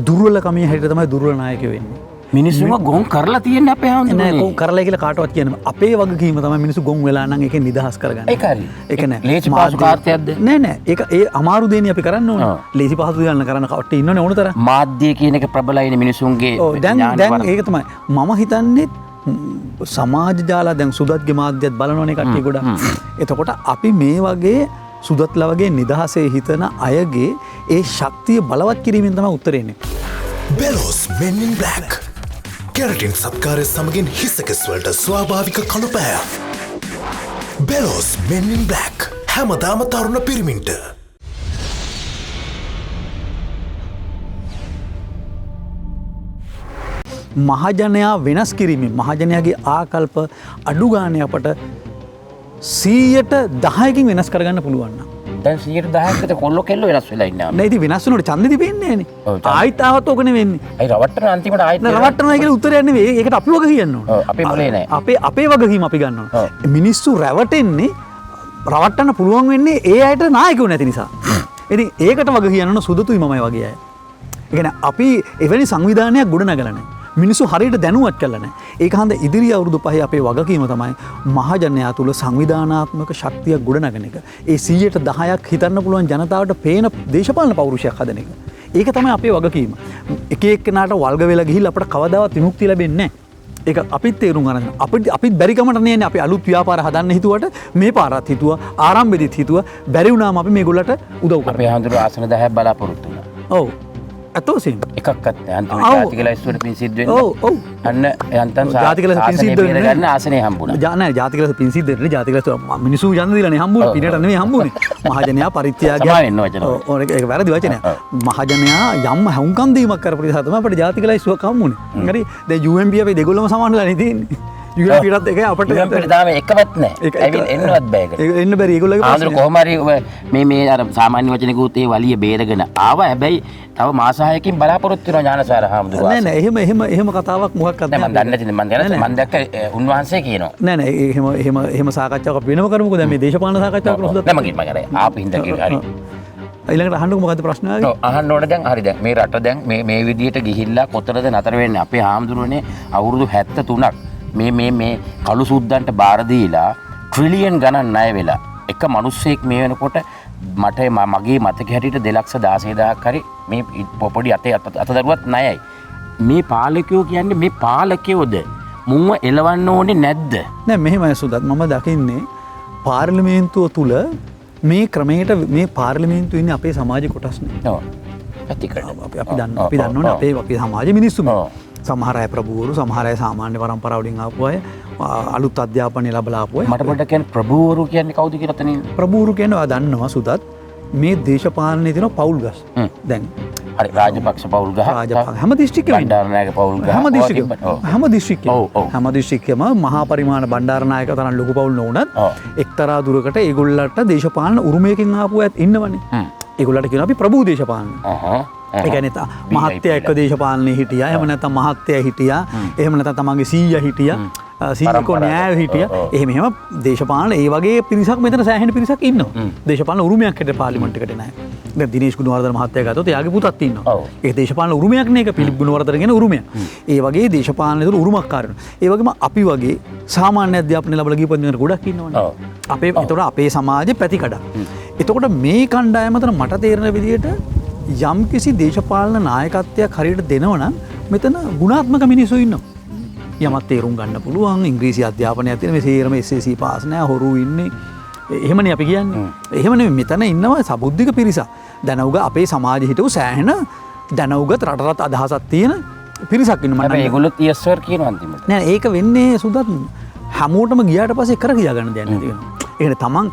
දුර්වලකමේ හැටියට තමයි දුර්වල නායකයෝ වෙන්නේ. මිනිස්සුම ගොන් කරලා තියෙන්නේ අපේ හාමුදුරුවනේ. නෑ ගොන් කරලා කියලා කාටවත් කියන්න බෑ. අපේ වගකීම තමයි මිනිස්සු ගොන් වෙලා නම් ඒකෙන් නිදහස් කරගන්න. ඒක හරි. ඒක නෑ. ලේසි පහසු කාර්යයක්ද? නෑ. ඒක ඒ අමාරු දෙන්නේ අපි කරන්න ඕනේ. ලේසි පහසු දෙයක් කරන්න කවට්ටි ඉන්නෝනේ ඕන තරම්. මාධ්‍ය කියන එක ප්‍රබලයිනේ මිනිසුන්ගේ. දැන් ඒක තමයි. මම හිතන්නේ සමාජ ජාලා දැන් සුදත්ගේ මාධ්‍යත් බලනවනේ කට්ටිය ගොඩක්. එතකොට අපි මේ වගේ සුදත්ලා වගේ නිදහසේ හිතන අයගේ ඒ ශක්තිය බලවත් කිරීමෙන් තමයි උත්තරේ එන්නේ. Bellows Men in Black. කැරටින් සත්කාරය සමගින් හිසකෙස් වලට ස්වාභාවික කළුපෑ. Bellows Men in Black. හැමදාම තරුණ පිරිමින්ට. මහජනයා වෙනස් කිරීමෙන් මහජනයාගේ ආකල්ප අඩු ගානේ අපට 100%කින් වෙනස් කරගන්න පුළුවන් නම් දැන් 110කට කොල්ලෝ කෙල්ලෝ වෙනස් වෙලා ඉන්නවා. නෑ ඉතින් වෙනස් වුණොත් ඡන්දෙ දෙන්නේ නෑනේ. ආයිත් ආවත් ඕකනේ වෙන්නේ. අයි රවට්ටන අන්තිමට ආයිත් රවට්ටනවා කියලා උත්තරයක් නෙවෙයි. ඒකට අපි වග කියන්න ඕන. අපේ මොලේ නෑ. අපේ වගකීම අපි ගන්න ඕන. මිනිස්සු රැවටෙන්නේ රවට්ටන්න පුළුවන් වෙන්නේ ඒ අයට නායකයෝ නැති නිසා. ඉතින් ඒකට වග කියන්න ඕන සුදුතුයි මමයි වගේ අය. ඒ කියන්නේ අපි එවැනි සංවිධානයක් ගොඩනගලා නැහැ. මිනිස්සු හරියට දැනුවත් කරලා නැහැ. ඒක හන්ද ඉදිරි අවුරුදු 5 අපේ වගකීම තමයි මහජනයා තුල සංවිධානාත්මක ශක්තියක් ගොඩනගන එක. ඒ 110ක් හිතන්න පුළුවන් ජනතාවට පේන දේශපාලන පෞරුෂයක් හදන එක. ඒක තමයි අපේ වගකීම. එක එක්කෙනාට වල්ග වෙලා ගිහිල්ලා අපිට කවදාවත් විමුක්තිය ලැබෙන්නේ නැහැ. ඒක අපිත් තේරුම් ගන්න. අපිත් බැරි කමට නේ අපි අලුත් ව්‍යාපාර හදන්න හිතුවට මේ පාරත් හිතුවා ආරම්භෙදිත් හිතුවා බැරි වුණාම අපි මේගොල්ලන්ට උදව් කරා. අපේ හඳුර ආසන 10ක් බලාපොරොත්තු වුණා. ඔව්. අතෝසින් එකක්වත් නැහැ. අන්තිම ජාතික ලැයිස්තුවට පින් සිද්ධ වෙන්නේ. ඔව්. අන්න යන්තම් ජාතික ලැයිස්තු පින් සිද්ධ වෙන්නේ ගන්න ආසනේ හම්බුණා. නෑ ජාතික ලැයිස්තු පින් සිද්ධ වෙන්නේ ජාතික ලැයිස්තු මිනිස්සු යන්න දීලානේ හම්බුනේ. පිනට නෙමෙයි හම්බුනේ. මහජනයා පරිත්‍යාගය. සමා වෙන්න වචන. ඔව් ඒක වැරදි වචනයක්. මහජනයා යම් හුම්කම් දීමක් කරපු නිසා තමයි අපිට ජාතික ලැයිස්තුවක් හම්බුනේ. හරි. දැන් UMP අපි දෙගොල්ලම සමානලා නේ තියෙන්නේ. UMPටත් එකයි අපිට UMPට තාම එකවත් නැහැ. ඇවිත් එන්නවත් බෑ ඒක. එන්න බැරි ඒගොල්ලෝගේ ආන්දර කොහොම හරි මේ අර සාමාන්‍ය වචනකුත් ඒ වලිය බේරගෙන ආවා. හැබැයි තව මාස 6කින් බලාපොරොත්තු වෙනවා ඥානසාර හාමුදුරුවෝ. නෑ එහෙම කතාවක් මොකක්වත් නෑ. මම දන්නේ නැති මම දැක්ක උන්වහන්සේ කියනවා. නෑ එහෙම සාකච්ඡාවක් අපි වෙනම කරමුකෝ. දැන් මේ දේශපාලන සාකච්ඡාවක් කරමුද? නෑ මම කරේ. ආපු හින්දා කිව්වා හරි. ඊළඟට අහන්නකො මොකද්ද ප්‍රශ්න ආවේ? ඔව් අහන්න ඕනේ දැන් හරි දැන් මේ රට දැන් මේ විදියට ගිහිල්ලා කොතරද නතර වෙන්නේ? අපේ හාමුදුරුවනේ අවුරුදු 73ක් මේ කළු සුද්දන්ට බාර දීලා ට්‍රිලියන් ගණන් ණය වෙලා එක මිනිස්සෙක් මේ වෙනකොට මට මගේ මතක හැටියට 2,16,000ක් හරි මේ පොඩි අතදරුවත් ණයයි. මේ පාලකයෝ කියන්නේ මේ පාලකයෝද මුන්ව එලවන්න ඕනේ නැද්ද? නෑ මෙහෙමයි සුදත් මම දකින්නේ පාර්ලිමේන්තුව තුල මේ ක්‍රමයට මේ පාර්ලිමේන්තුවේ ඉන්නේ අපේ සමාජ කොටස්නේ. ඔව්. පැතිකඩ. අපි දන්නවනේ අපේ සමාජ මිනිස්සු. සමහර අය ප්‍රභූවරු සමහර අය සාමාන්‍ය පරම්පරාව වලින් ආපු අය අලුත් අධ්‍යාපනය ලැබලා ආපු අය. මට පොඩ්ඩක් කියන්න ප්‍රභූවරු කියන්නේ කවුද කියලා තනින්. ප්‍රභූවරු කියන්නේ ඔයා දන්නවා සුදත් මේ දේශපාලනයේ තියෙන පවුල් ගස්. දැන් හරි රාජපක්ෂ පවුල් ගහ. හැම දිස්ත්‍රික්කෙම බණ්ඩාරනායක පවුල් ගහ. හැම දිස්ත්‍රික්කෙම මහා පරිමාණ බණ්ඩාරනායක තරම් ලොකු පවුල් නොවුනත් එක්තරා දුරකට ඒගොල්ලන්ට දේශපාලන උරුමයකින් ආපු අයත් ඉන්නවනේ. ඒගොල්ලන්ට කියනවා අපි ප්‍රභූ දේශපාලන. ඒ කියන්නේ මහත්තයා එක්ක දේශපාලනේ හිටියා. එහෙම නැත්නම් මහත්තයා හිටියා. එහෙම නැත්නම් තමන්ගේ සීයා හිටියා. සීනිකෝ න්‍යාය හිටියා. එහෙම දේශපාලන ඒ වගේ පිරිසක් මෙතන සෑහෙන පිරිසක් ඉන්නවා. දේශපාලන උරුමයක් හැටියට පාර්ලිමේන්තු එකට නැහැ. දැන් දිනේෂ් ගුණවර්ධන මහත්තයා ගත්තොත් එයාගේ පුතත් ඉන්නවා. ඒක දේශපාලන උරුමයක් නේ ඒක පිලිප් ගුණවර්ධන කියන උරුමයක්. ඒ වගේ දේශපාලන තුළ උරුමකාරයෝ. ඒ වගේම අපි වගේ සාමාන්‍ය අධ්‍යාපනය ලැබලා ගියපු කෙනෙක් ගොඩක් ඉන්නවනේ. ඒතකොට අපේ සමාජයේ පැතිකඩ. එතකොට මේ කණ්ඩායම අතර මට තේරෙන විදිහට යම් කිසි දේශපාලන නායකත්වයක් හරියට දෙනවනම් මෙතන ගුණාත්මක මිනිස්සු ඉන්නවා. යමක් තේරුම් ගන්න පුළුවන් ඉංග්‍රීසි අධ්‍යාපනයක් තියෙන මේ සේරම SSC පාස් නැහැ හොරු ඉන්නේ. එහෙමනේ අපි කියන්නේ. එහෙම නෙමෙයි මෙතන ඉන්නවා සබුද්ධික පිරිසක්. දැනුග අපේ සමාජෙ හිටපු සෑහෙන දැනුගත් රටරත් අදහසක් තියෙන පිරිසක් ඉන්නවා. හැබැයි ඒගොල්ලොත් yes sir කියනවා අන්තිමට. නෑ ඒක වෙන්නේ සුදත් හැමෝටම ගියාට පස්සේ කර කියා ගන්න දෙයක් නැති වෙනවා. එහෙනම් තමන්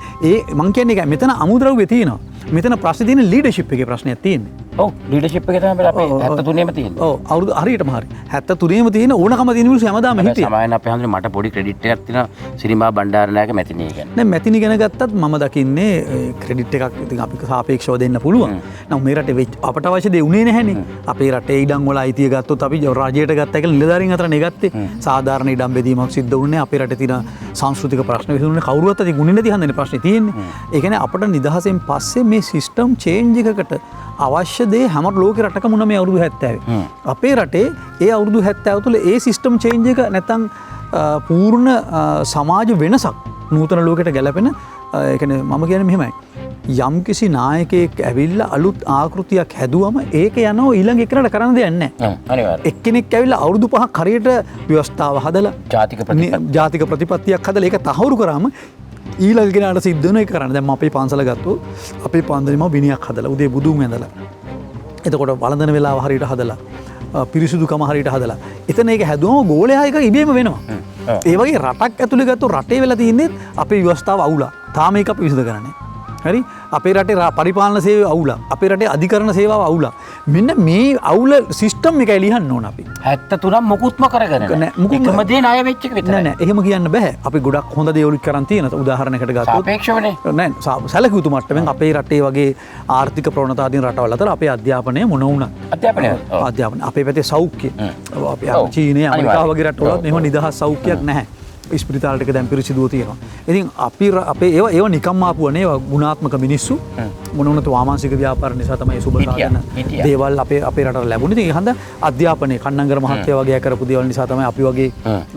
මං කියන්නේ ඒක මෙතන අමුද්‍රව්‍ය තියෙනවා. මෙතන ප්‍රශ්නේ තියෙන ලීඩර්ෂිප් එකේ ප්‍රශ්නයක් තියෙන්නේ. ඔව් ලීඩර්ෂිප් එකේ තමයි අපේ 73ෙම තියෙන්නේ. ඔව් අවුරුදු හරියටම හරි. 73ෙම තියෙන ඕනකම තියෙන මිනිස්සු හැමදාම හිටියේ. සමායන අපේ හන්දේ මට පොඩි ක්‍රෙඩිට් එකක් තියෙනවා සිරිමා බණ්ඩාරනායක මැතිණිය ගැන. දැන් මැතිණිය ගැන ගත්තත් මම දකින්නේ ක්‍රෙඩිට් එකක් ඉතින් අපි සාපේක්ෂව දෙන්න පුළුවන්. නම් මේ රටේ අපට අවශ්‍ය දේ උනේ නැහැනේ. අපේ රටේ ඉඩම් වල අයිතිය ගත්තොත් අපි රජයට ගත්තා කියලා නිලධාරීන් අතරනේ ගත්තේ. සාධාරණ ඉඩම් බෙදීමක් සිද්ධ වුණේ අපේ රටේ තියෙන සංස්කෘතික ප්‍රශ්න විසඳුනේ කවුරුවත් අතින් ගුණේ නැති හන්දනේ ප්‍රශ්නේ තියෙන්නේ. ඒ කියන්නේ අපට නිදහසෙන් පස්සේ මේ සිස්ටම් චේන්ජ් එකකට අවශ්‍ය දේ හැම ලෝක රටකම වුණා මේ අවුරුදු 70. අපේ රටේ ඒ අවුරුදු 70 තුළ ඒ සිස්ටම් චේන්ජ් එක නැත්තම් පූර්ණ සමාජ වෙනසක් නූතන ලෝකයට ගැලපෙන ඒ කියන්නේ මම කියන්නේ මෙහෙමයි. යම් කිසි නායකයෙක් ඇවිල්ලා අලුත් ආකෘතියක් හැදුවම ඒක යනවා ඊළඟ එකනට කරන්න දෙයක් නැහැ. අනිවාර්යයෙන්. එක්කෙනෙක් ඇවිල්ලා අවුරුදු 5ක් හරියට ව්‍යවස්ථාව හදලා ජාතික ප්‍රතිපත්තියක් හදලා ඒක තහවුරු කරාම ඊළඟ කෙනාට සිද්ධ වෙන එක කරන්න. දැන් අපේ පන්සල ගත්තොත් අපේ පන්සලෙම විනයක් හදලා උදේ බුදුන් ඇඳලා එතකොට වළඳන වෙලාව හරියට හදලා පිරිසිදුකම හරියට හදලා එතන ඒක හැදුවම ගෝලයා එක ඉබේම වෙනවා. ඒ වගේ රටක් ඇතුලේ ගත්තොත් රටේ වෙලා තියෙන්නේ අපේ ව්‍යවස්ථාව අවුලා. තාම ඒක අපි විසඳ කරන්නේ. හරි අපේ රටේ පරිපාලන සේවය අවුලා. අපේ රටේ අධිකරණ සේවාව අවුලා. මෙන්න මේ අවුල සිස්ටම් එකයි ලියන්න ඕන අපි. 73ක් මොකුත්ම කරගෙන නැහැ. එකම දේ ණය වෙච්ච එක විතරයි. නෑ එහෙම කියන්න බෑ. අපි ගොඩක් හොඳ දේවලුත් කරන් තියෙනවා. උදාහරණයකට ගත්තොත් සාපේක්ෂවනේ. නෑ සැලකිය යුතු මට්ටමින් අපේ රටේ වගේ ආර්ථික ප්‍රවණතා තියෙන රටවල් අතර අපේ අධ්‍යාපනය මොන වුණත් අධ්‍යාපනය අපේ පැත්තේ සෞඛ්‍ය අපේ චීනය ඇමරිකාව වගේ රටවල මෙහෙම නිදහස් සෞඛ්‍යයක් නැහැ. ස්පිරිතාල ටික දැන් පිරිසිදුව තියෙනවා. ඉතින් අපේ ඒවා නිකම්ම ආපුවා නේ ගුණාත්මක මිනිස්සු මොන වුණත් වාමාංශික ව්‍යාපාර නිසා තමයි සුබ සාධන දේවල් අපේ රටට ලැබුණේ. ඉතින් ඒ හන්ද අධ්‍යාපනයේ කන්නංගර මහත්තයා වගේ කරපු දේවල් නිසා තමයි අපි වගේ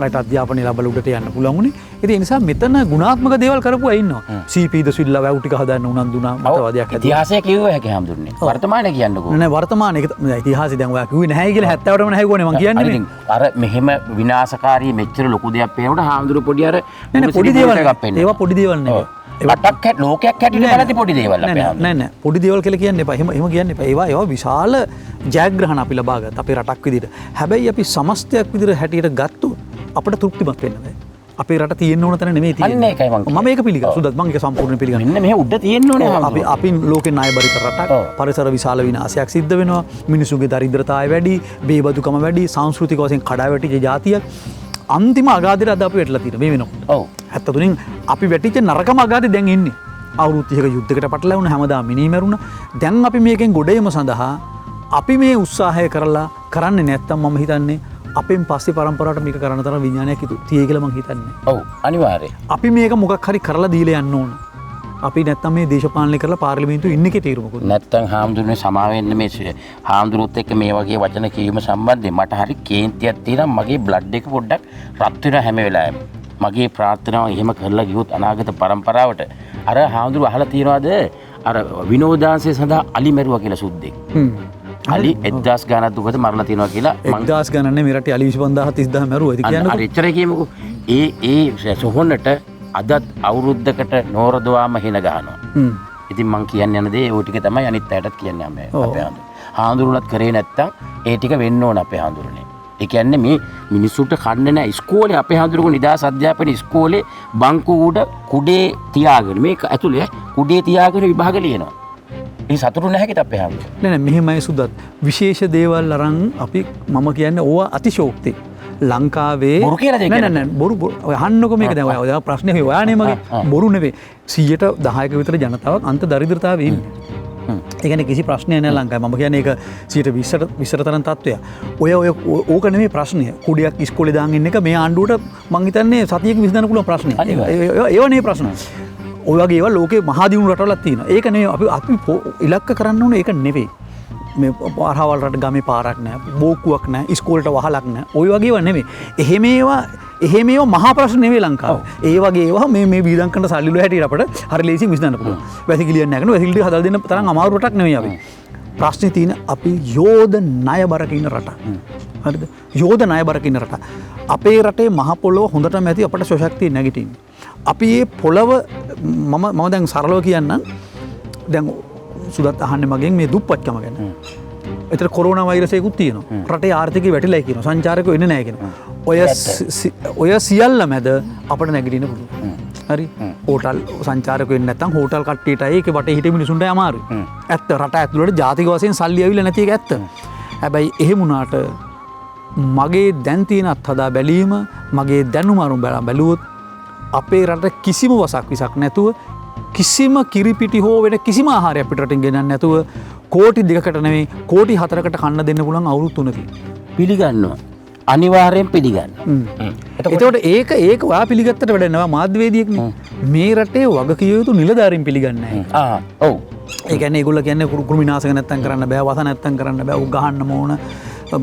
රට අධ්‍යාපනය ලැබලා උඩට යන්න පුළුවන් වුණේ. ඉතින් ඒ නිසා මෙතන ගුණාත්මක දේවල් කරපු අය ඉන්නවා. CP ද සිල්ලා වැව් ටික හදන්න උනන්දුනා මතවාදයක් ඇති. ඉතිහාසය කිව්ව හැකි හැමදුන්නේ. වර්තමානයේ කියන්නකෝ. නෑ වර්තමානයේ ඉතිහාසය දැන් ඔයා කිව්වේ නැහැ කියලා 70ටම නැහැ කොනේ මං කියන්නේ. ඉතින් අර මෙහෙම විනාශකාරී මෙච්චර ලොකු දෙයක් පේනකොට හාමුදුරු පොඩි අර නෑ පොඩි දේවල් ඒවා පොඩි දේවල් නෙවෙයි. රටක් ලෝකයක් හැටියට බලද්දි පොඩි දේවල් අපේ හාමුදුරු. නෑ පොඩි දේවල් කියලා කියන්න එපා. එහෙම කියන්න එපා. ඒවා විශාල ජයග්‍රහණ අපි ලබා ගත්තා අපේ රටක් විදිහට. හැබැයි අපි සමස්තයක් විදිහට හැටියට ගත්තොත් අපිට තෘප්තිමත් වෙන්න බෑ. අපේ රට තියෙන්න ඕන තැන නෙමෙයි තියෙන්නේ. අන්න ඒකයි මම මේක පිළිගන්නවා. සුදත් මම ඒක සම්පූර්ණයෙන් පිළිගන්නවා. මෙන්න මෙහෙ උඩ තියෙන්න ඕනේ අපි ලෝකේ ණයබරිත රටක් පරිසර විශාල විනාශයක් සිද්ධ වෙනවා. මිනිසුන්ගේ දරිද්‍රතාවය වැඩි, බේබදුකම වැඩි, සංස්කෘතික වශයෙන් කඩාවැටිච්ච ජාතියක්. අන්තිම අගාධයට අද අපි වැටලා තියෙනවා මේ වෙනකොට. ඔව්. 73න් අපි වැටිච්ච නරකම අගාධේ දැන් ඉන්නේ. අවුරුදු 30ක යුද්ධයකට පටලැවුණා හැමදාම මිනී මැරුණා. දැන් අපි මේකෙන් ගොඩ එීම සඳහා අපි මේ උත්සාහය කරන්නේ නැත්තම් මම හිතන්නේ අපෙන් පස්සේ පරම්පරාවට මේක කරන්න තරම් විඥානයක් තියෙයි කියලා මම හිතන්නේ. ඔව් අනිවාර්යයෙන්. අපි මේක මොකක් හරි කරලා දීලා යන්න ඕන. අපි නැත්තම් මේ දේශපාලනය කරලා පාර්ලිමේන්තුවේ ඉන්න එකේ තීරමකුත් නැත්තම් හාමුදුරනේ සමාවෙන්න මේ හාමුදුරුවොත් එක්ක මේ වගේ වචන කීම සම්බන්ධයෙන් මට හරි කේන්තියක් තියෙනවා. මගේ බ්ලඩ් එක පොඩ්ඩක් රත් වෙන හැම වෙලාවෙම. මගේ ප්‍රාර්ථනාව එහෙම කරලා ගියොත් අනාගත පරම්පරාවට අර හාමුදුරුව අහලා තියනවාද අර විනෝදාංශය සඳහා අලි මැරුවා කියලා සුද්දෙක්. අලි 1000 ගානක් දුකද මරලා තියනවා කියලා 1000 ගණන් නේ මේ රටේ අලි 25000 30000 මැරුවා. ඒක කියන්නේ අර එච්චරයි කියමුකෝ. ඒ සොහොන්නට අදත් අවුරුද්දකට නෝරදවාම හින ගහනවා. ඉතින් මං කියන්න යන දේ ওই ටික තමයි අනිත් අයටත් කියන්න යන්නේ අපේ හාමුදුරුවෝ. හාමුදුරුවෝත් කරේ නැත්තම් ඒ ටික වෙන්න ඕන අපේ හාමුදුරුවනේ. ඒ කියන්නේ මේ මිනිස්සුන්ට කන්නේ නැහැ. ඉස්කෝලේ අපේ හාමුදුරුවෝ නිදාස් අධ්‍යාපන ඉස්කෝලේ බංකු උඩ කුඩේ තියාගෙන මේක ඇතුලේ කුඩේ තියාගෙන විභාග ලියනවා. ඒ සතුටු නැහැ කිත අපේ හාමුදුරුවෝ. නෑ මෙහෙමයි සුදත් විශේෂ දේවල් අරන් අපි මම කියන්නේ ඕවා අතිශෝක්ති. ලංකාවේ බොරු කියලා දෙයක් නෑ බොරු ඔය අහන්නකො මේක දැන් ඔය ප්‍රශ්නේ ඔයානේ මගේ බොරු නෙවෙයි 10%ක විතර ජනතාවක් අන්ත දරිද්‍රතාවේ ඉන්නේ. ඒ කියන්නේ කිසි ප්‍රශ්නයක් නෑ ලංකාවේ. මම කියන්නේ ඒක 20% තරම් තත්ත්වයක්. ඔය ඕක නෙමෙයි ප්‍රශ්නය. කුඩියක් ඉස්කෝලේ දාන් ඉන්න එක මේ ආණ්ඩුවට මං හිතන්නේ සතියක විසඳන්න පුළුවන් ප්‍රශ්නයක්. ඒව නේ ප්‍රශ්න. ඔය වගේ ඒවා ලෝකේ මහා දියුණු රටවලක් තියෙනවා. ඒක නෙමෙයි අපි ඉලක්ක කරන්න ඕනේ ඒක නෙවෙයි. මේ පාරවල් රට ගමේ පාරක් නැහැ, බෝක්කුවක් නැහැ, ඉස්කෝලේට වහලක් නැහැ. ওই වගේ ඒවා නෙමෙයි. එහෙම ඒවා මහා ප්‍රශ්න නෙවෙයි ලංකාවේ. ඒ වගේ ඒවා මේ වීදම් කරන සල්ලි වල හැටියට අපිට හරි ලේසියෙන් විසඳන්න පුළුවන්. වැසිකිළියක් නැහැ. වැසිකිළිය හදලා දෙන්න තරම් අමාරු රටක් නෙවෙයි අපි. ප්‍රශ්නේ තියෙන අපි යෝධ ණය බරක ඉන්න රට. හරිද? යෝධ ණය බරක ඉන්න රට. අපේ රටේ මහ පොළොව හොඳටම ඇති අපට ශක්තිය නැගිටින්න. අපි මේ පොළව මම දැන් සරලව කියන්නම්. දැන් සුදත් අහන්නේ මගෙන් මේ දුප්පත්කම ගැන. ඒතර කොරෝනා වෛරසයකුත් තියෙනවා. රටේ ආර්ථිකය වැටිලා කියනවා. සංචාරකයෝ එන්නේ නැහැ කියනවා. ඔය සියල්ල මැද අපිට නැගිටින්න පුළුවන්. හරි? හෝටල් සංචාරකයෝ එන්නේ නැත්නම් හෝටල් කට්ටියටයි ඒකේ වටේ හිටිය මිනිසුන්ට අමාරුයි. ඇත්ත රට ඇතුළට ජාතික වශයෙන් සල්ලි ඇවිල්ලා නැති එක ඇත්ත. හැබැයි එහෙම වුණාට මගේ දැන් තියෙන අත්හදා බැලීම මගේ දැනුම අරුම් බැලුවොත් අපේ රට කිසිම වසක් විසක් නැතුව කිසිම කිරිපිටි හෝ වෙන කිසිම ආහාරයක් පිටරටින් ගෙනන්නේ නැතුව කෝටි 2කට නෙවෙයි කෝටි 4කට කන්න දෙන්න පුළුවන් අවුරුදු 3කින් පිළිගන්නවා. අනිවාර්යෙන් පිළිගන්නවා. එතකොට ඒක ඔයා පිළිගත්තට වැඩ නැහැ. මාධ්‍යවේදියෙක්නේ. මේ රටේ වගකිය යුතු නිලධාරීන් පිළිගන්නේ නැහැ. ඔව්. ඒ කියන්නේ ඒගොල්ලෝ කියන්නේ කෘමිනාශක නැත්තම් කරන්න බෑ, වස නැත්තම් කරන්න බෑ, උ ගහන්න ඕන.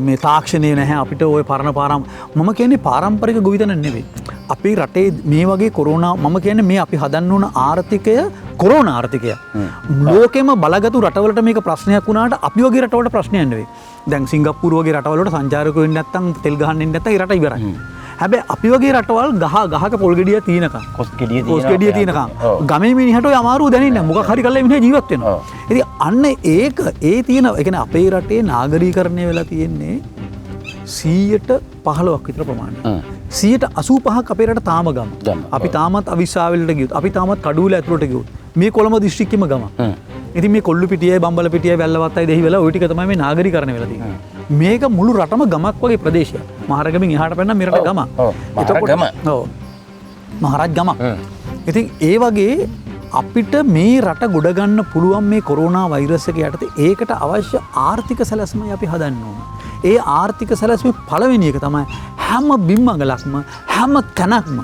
මේ තාක්ෂණය නැහැ අපිට ওই පරණ මම කියන්නේ පාරම්පරික ගොවිතැන නෙවෙයි. අපේ රටේ මේ වගේ කොරෝනා මම කියන්නේ මේ අපි හදන්න ඕන ආර්ථිකය කොරෝනා ආර්ථිකය. ලෝකෙම බලගතු රටවලට මේක ප්‍රශ්නයක් වුණාට අපි වගේ රටවලට ප්‍රශ්නයක් නෙවෙයි. දැන් සිංගප්පූරු වගේ රටවලට සංචාරකයෝ වෙන්නේ නැත්තම් තෙල් ගහන්න ඉන්නේ නැත්තම් ඒ රට ඉවරයි. හැබැයි අපි වගේ රටවල් ගහක පොල් ගෙඩිය තියෙනකම් කොස් ගෙඩිය තියෙනකම් ගමේ මිනිහට ඔය අමාරුව දැනෙන්නේ නැහැ. මොකක් හරි කරලා මිනිහ ජීවත් වෙනවා. ඉතින් අන්න ඒක ඒ තියෙන ඒ කියන්නේ අපේ රටේ නාගරීකරණය වෙලා තියෙන්නේ 115ක් විතර ප්‍රමාණයක්. 85ක් අපේ රට තාම ගම. අපි තාමත් අවිස්සාවලට ගියොත් අපි තාමත් කඩුවල ඇතුළට ගියොත් මේ කොළඹ දිස්ත්‍රික්කෙම ගම. ඉතින් මේ කොල්ලු පිටියයි බම්බල පිටියයි වැල්ලවත්තයි දෙහිවල ওই ටික තමයි මේ නාගරීකරණය වෙලා තියෙන්නේ. මේක මුළු රටම ගමක් වගේ ප්‍රදේශයක්. මහරගමින් එහාට පැනනම් මේ රට ගම. එතකොට ඔව්. මහරජ ගමක්. ඉතින් ඒ වගේ අපිට මේ රට ගොඩ ගන්න පුළුවන් මේ කොරෝනා වෛරස් එක යටතේ ඒකට අවශ්‍ය ආර්ථික සැලැස්මයි අපි හදන්න ඕන. ඒ ආර්ථික සැලැස්මේ පළවෙනි එක තමයි හැම බිම්මගලක්ම හැම තැනක්ම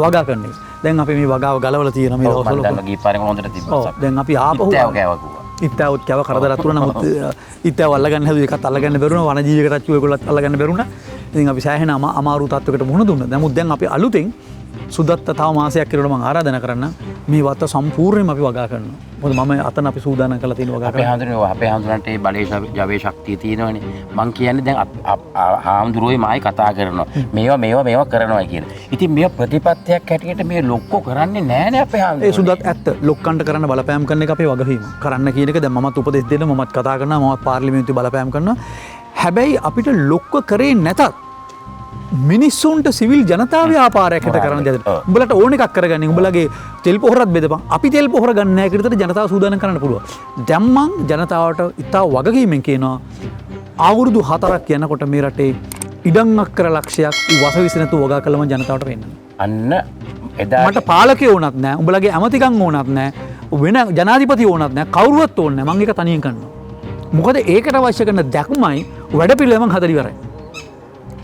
වගා කරන එක. දැන් අපි මේ වගාව ගලවලා තියෙන මේ දවස්වල දැන් ගිය පාරේ හොඳට තිබ්බා. දැන් අපි ආපහු ඉත්තවුත් කැව කරදරයක් තුන නමුත් ඉත්තව අල්ලගන්න හැදුවේ එකත් අල්ලගන්න බැරුණා වනජීවක රච්චු ඒගොල්ලත් අල්ලගන්න බැරුණා. ඉතින් අපි සෑහෙන අමාරු තත්වයකට මුහුණ දුන්නා. නමුත් දැන් අපි අලුතෙන් සුදත්ත තව මාසයක් කියලා මම ආරාධනා කරන්න මේ වත්ත සම්පූර්ණයෙන්ම අපි වගා කරනවා. මොකද මම අතන අපි සූදානම් කරලා තියෙන වගා කරනවා. අපේ හාමුදුරන්ට ඒ බලයේ ජවයේ ශක්තිය තියෙනවනේ. මං කියන්නේ දැන් හාමුදුරුවෝයි මායි කතා කරනවා. මේවා කරනවා කියන. ඉතින් මේ ප්‍රතිපත්තියක් හැටියට මේ ලොක්කෝ කරන්නේ නෑනේ අපේ හාමුදුරුවෝ. ඒ සුදත් ඇත්ත. ලොක්කන්ට කරන්න බලපෑම් කරන එක අපේ වගකීම. කරන්න කියන එක දැන් මමත් උපදෙස් දෙන්න මමත් කතා කරනවා මමත් පාර්ලිමේන්තුවේ බලපෑම් කරනවා. හැබැයි අපිට ලොක්ක කරේ නැතත් මිනිස්සුන්ට සිවිල් ජනතාව ව්‍යාපාරයක් හිත කරන්න දෙන්න. උඹලට ඕන එකක් කරගන්න. උඹලගේ තෙල් පොහොරත් බෙදපන්. අපි තෙල් පොහොර ගන්න නැහැ කියලා විතර ජනතාව සූදානම් කරන්න පුළුවන්. දැන් මං ජනතාවට ඉතා වගකීමෙන් කියනවා අවුරුදු 4ක් යනකොට මේ රටේ ඉඩම් අක්කර ලක්ෂයක් වසවිස නැතුව වගා කළම ජනතාවට වෙන්න. අන්න එදා මට පාලකයෝ ඕනත් නැහැ. උඹලගේ ඇමතිකම් ඕනත් නැහැ. වෙන ජනාධිපති ඕනත් නැහැ. කවුරුවත් ඕනේ නැහැ. මං ඒක තනියෙන් කරනවා. මොකද ඒකට අවශ්‍ය කරන දැක්මයි වැඩ පිළිවෙල මං හදලා ඉවරයි.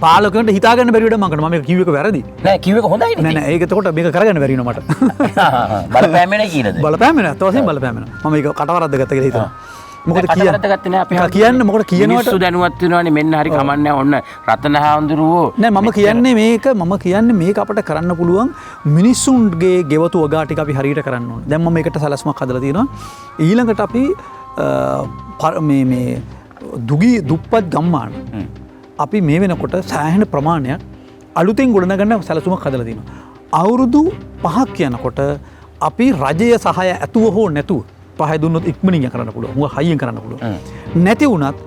පාලකන්ට හිතාගන්න බැරිට මකට ම කිවක වැරදි නෑ කිව්ව එක හොඳයි නේ. නෑ ඒකතකොට මේක කරගන්න බැරින මට බලපෑමෙන කීනද? බලපෑමෙන අතවසයෙන් බලපෑමෙන ම මේක කටවරද්ද ගත කියලා හිතනවා. මොකද කටවරද්ද ගත්තේ නෑ අපි. කියන්න මොකද කියනවට මිනිස්සු දැනුවත් වෙනවනේ මෙන්න හරි කමන්නේ ඔන්න රතන හාමුදුරුවෝ නෑ මම කියන්නේ මේක අපට කරන්න පුළුවන් මිනිස්සුන්ගේ ගෙවතු වගා ටික අපි හරියට කරන්න ඕන. දැන් මම මේකට සැලැස්මක් හදලා තියෙනවා. ඊළඟට අපි මේ දුගී දුප්පත් ගම්මාන අපි මේ වෙනකොට සෑහෙන ප්‍රමාණයක් අලුතෙන් ගොඩනගන්න සැලසුමක් හදලා තියෙනවා. අවුරුදු 5ක් යනකොට අපි රජය සහාය ඇතුව හෝ නැතුව පහ දුන්නොත් ඉක්මනින් කරන්න පුළුවන්. මොකක් හයියෙන් කරන්න පුළුවන්. නැති වුණත්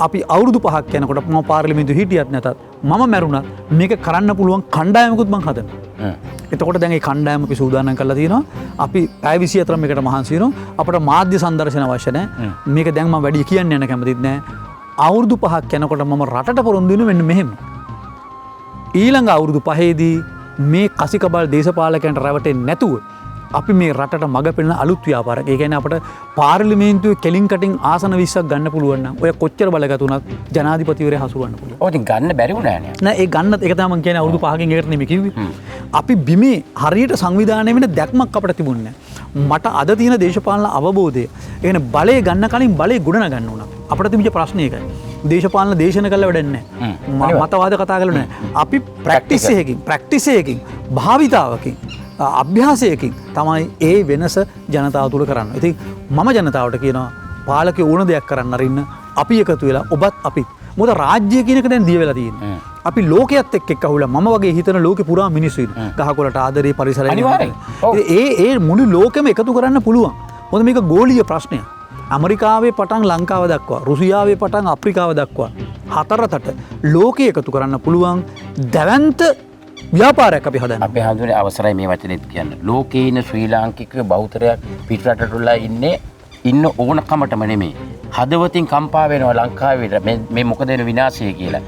අපි අවුරුදු 5ක් යනකොට මම පාර්ලිමේන්තුවේ හිටියත් නැතත් මම මැරුණත් මේක කරන්න පුළුවන් කණ්ඩායමකුත් මම හදනවා. එතකොට දැන් ඒ කණ්ඩායම අපි සූදානම් කරලා තියෙනවා. අපි පැය 24 මේකට මහන්සි වෙනවා. අපට මාධ්‍ය සංදර්ශන අවශ්‍ය නැහැ. මේක දැන් මම වැඩි කියන්න යන කැමතිත් නැහැ. අවුරුදු 5ක් යනකොට මම රටට පොරොන්දු වෙන මෙන්න මෙහෙම. ඊළඟ අවුරුදු 5ේදී මේ කසිකබල් දේශපාලකයන්ට රැවටෙන්නේ නැතුව අපි මේ රටට මඟ පෙනෙන අලුත් ව්‍යාපාරයක්. ඒ කියන්නේ අපට පාර්ලිමේන්තුවේ කෙලින් කටින් ආසන 20ක් ගන්න පුළුවන් නම් ඔය කොච්චර බලගත් උනත් ජනාධිපතිවරයා හසුරවන්න පුළුවන්. ඔය ඉතින් ගන්න බැරි වුණා නේ. නෑ ඒ ගන්නත් ඒක තමයි මම කියන්නේ අවුරුදු 5කින් එකට නෙමෙයි කිව්වේ. අපි බිමේ හරියට සංවිධානය වෙන දැක්මක් අපිට තිබුණේ නෑ. මට අද තියෙන දේශපාලන අවබෝධය ඒ කියන්නේ බලය ගන්න කලින් බලය ගුණ ගන්න ඕන. අපිට තිබිච්ච ප්‍රශ්නේ ඒකයි. දේශපාලන දේශන කළා වැඩන්නේ නැහැ. මතවාද කතා කළා නෑ. අපි ප්‍රැක්ටිස් එකකින් භාවිතාවකින් අභ්‍යාසයකින් තමයි ඒ වෙනස ජනතාව තුළ කරන්න. ඉතින් මම ජනතාවට කියනවා පාලකයෝ ඕන දෙයක් කරන්න අරින්න අපි එකතු වෙලා ඔබත් අපිත්. මොකද රාජ්‍ය කියන එක දැන් දිය වෙලා තියෙනවා. අපි ලෝකයේත් එක්ක අහුලා මම වගේ හිතන ලෝකේ පුරා මිනිස්සු ඉන්නවා. ගහකොළට ආදරේ පරිසරය. ඒ මුළු ලෝකෙම එකතු කරන්න පුළුවන්. මොකද මේක ගෝලීය ප්‍රශ්නයක්. ඇමරිකාවේ පටන් ලංකාව දක්වා රුසියාවේ පටන් අප්‍රිකාව දක්වා හතරතට ලෝකයේ එකතු කරන්න පුළුවන් දැවැන්ත ව්‍යාපාරයක් අපි හදන්න. අපේ හඳුනේ අවසරයි මේ වචනේත් කියන්න. ලෝකේ ඉන්න ශ්‍රී ලාංකික බෞද්ධරයක් පිටරටටලා ඉන්න ඕනකමටම නෙමෙයි. හදවතින් කම්පා වෙනවා ලංකාවේ මේ මොකද වෙන විනාශය කියලා.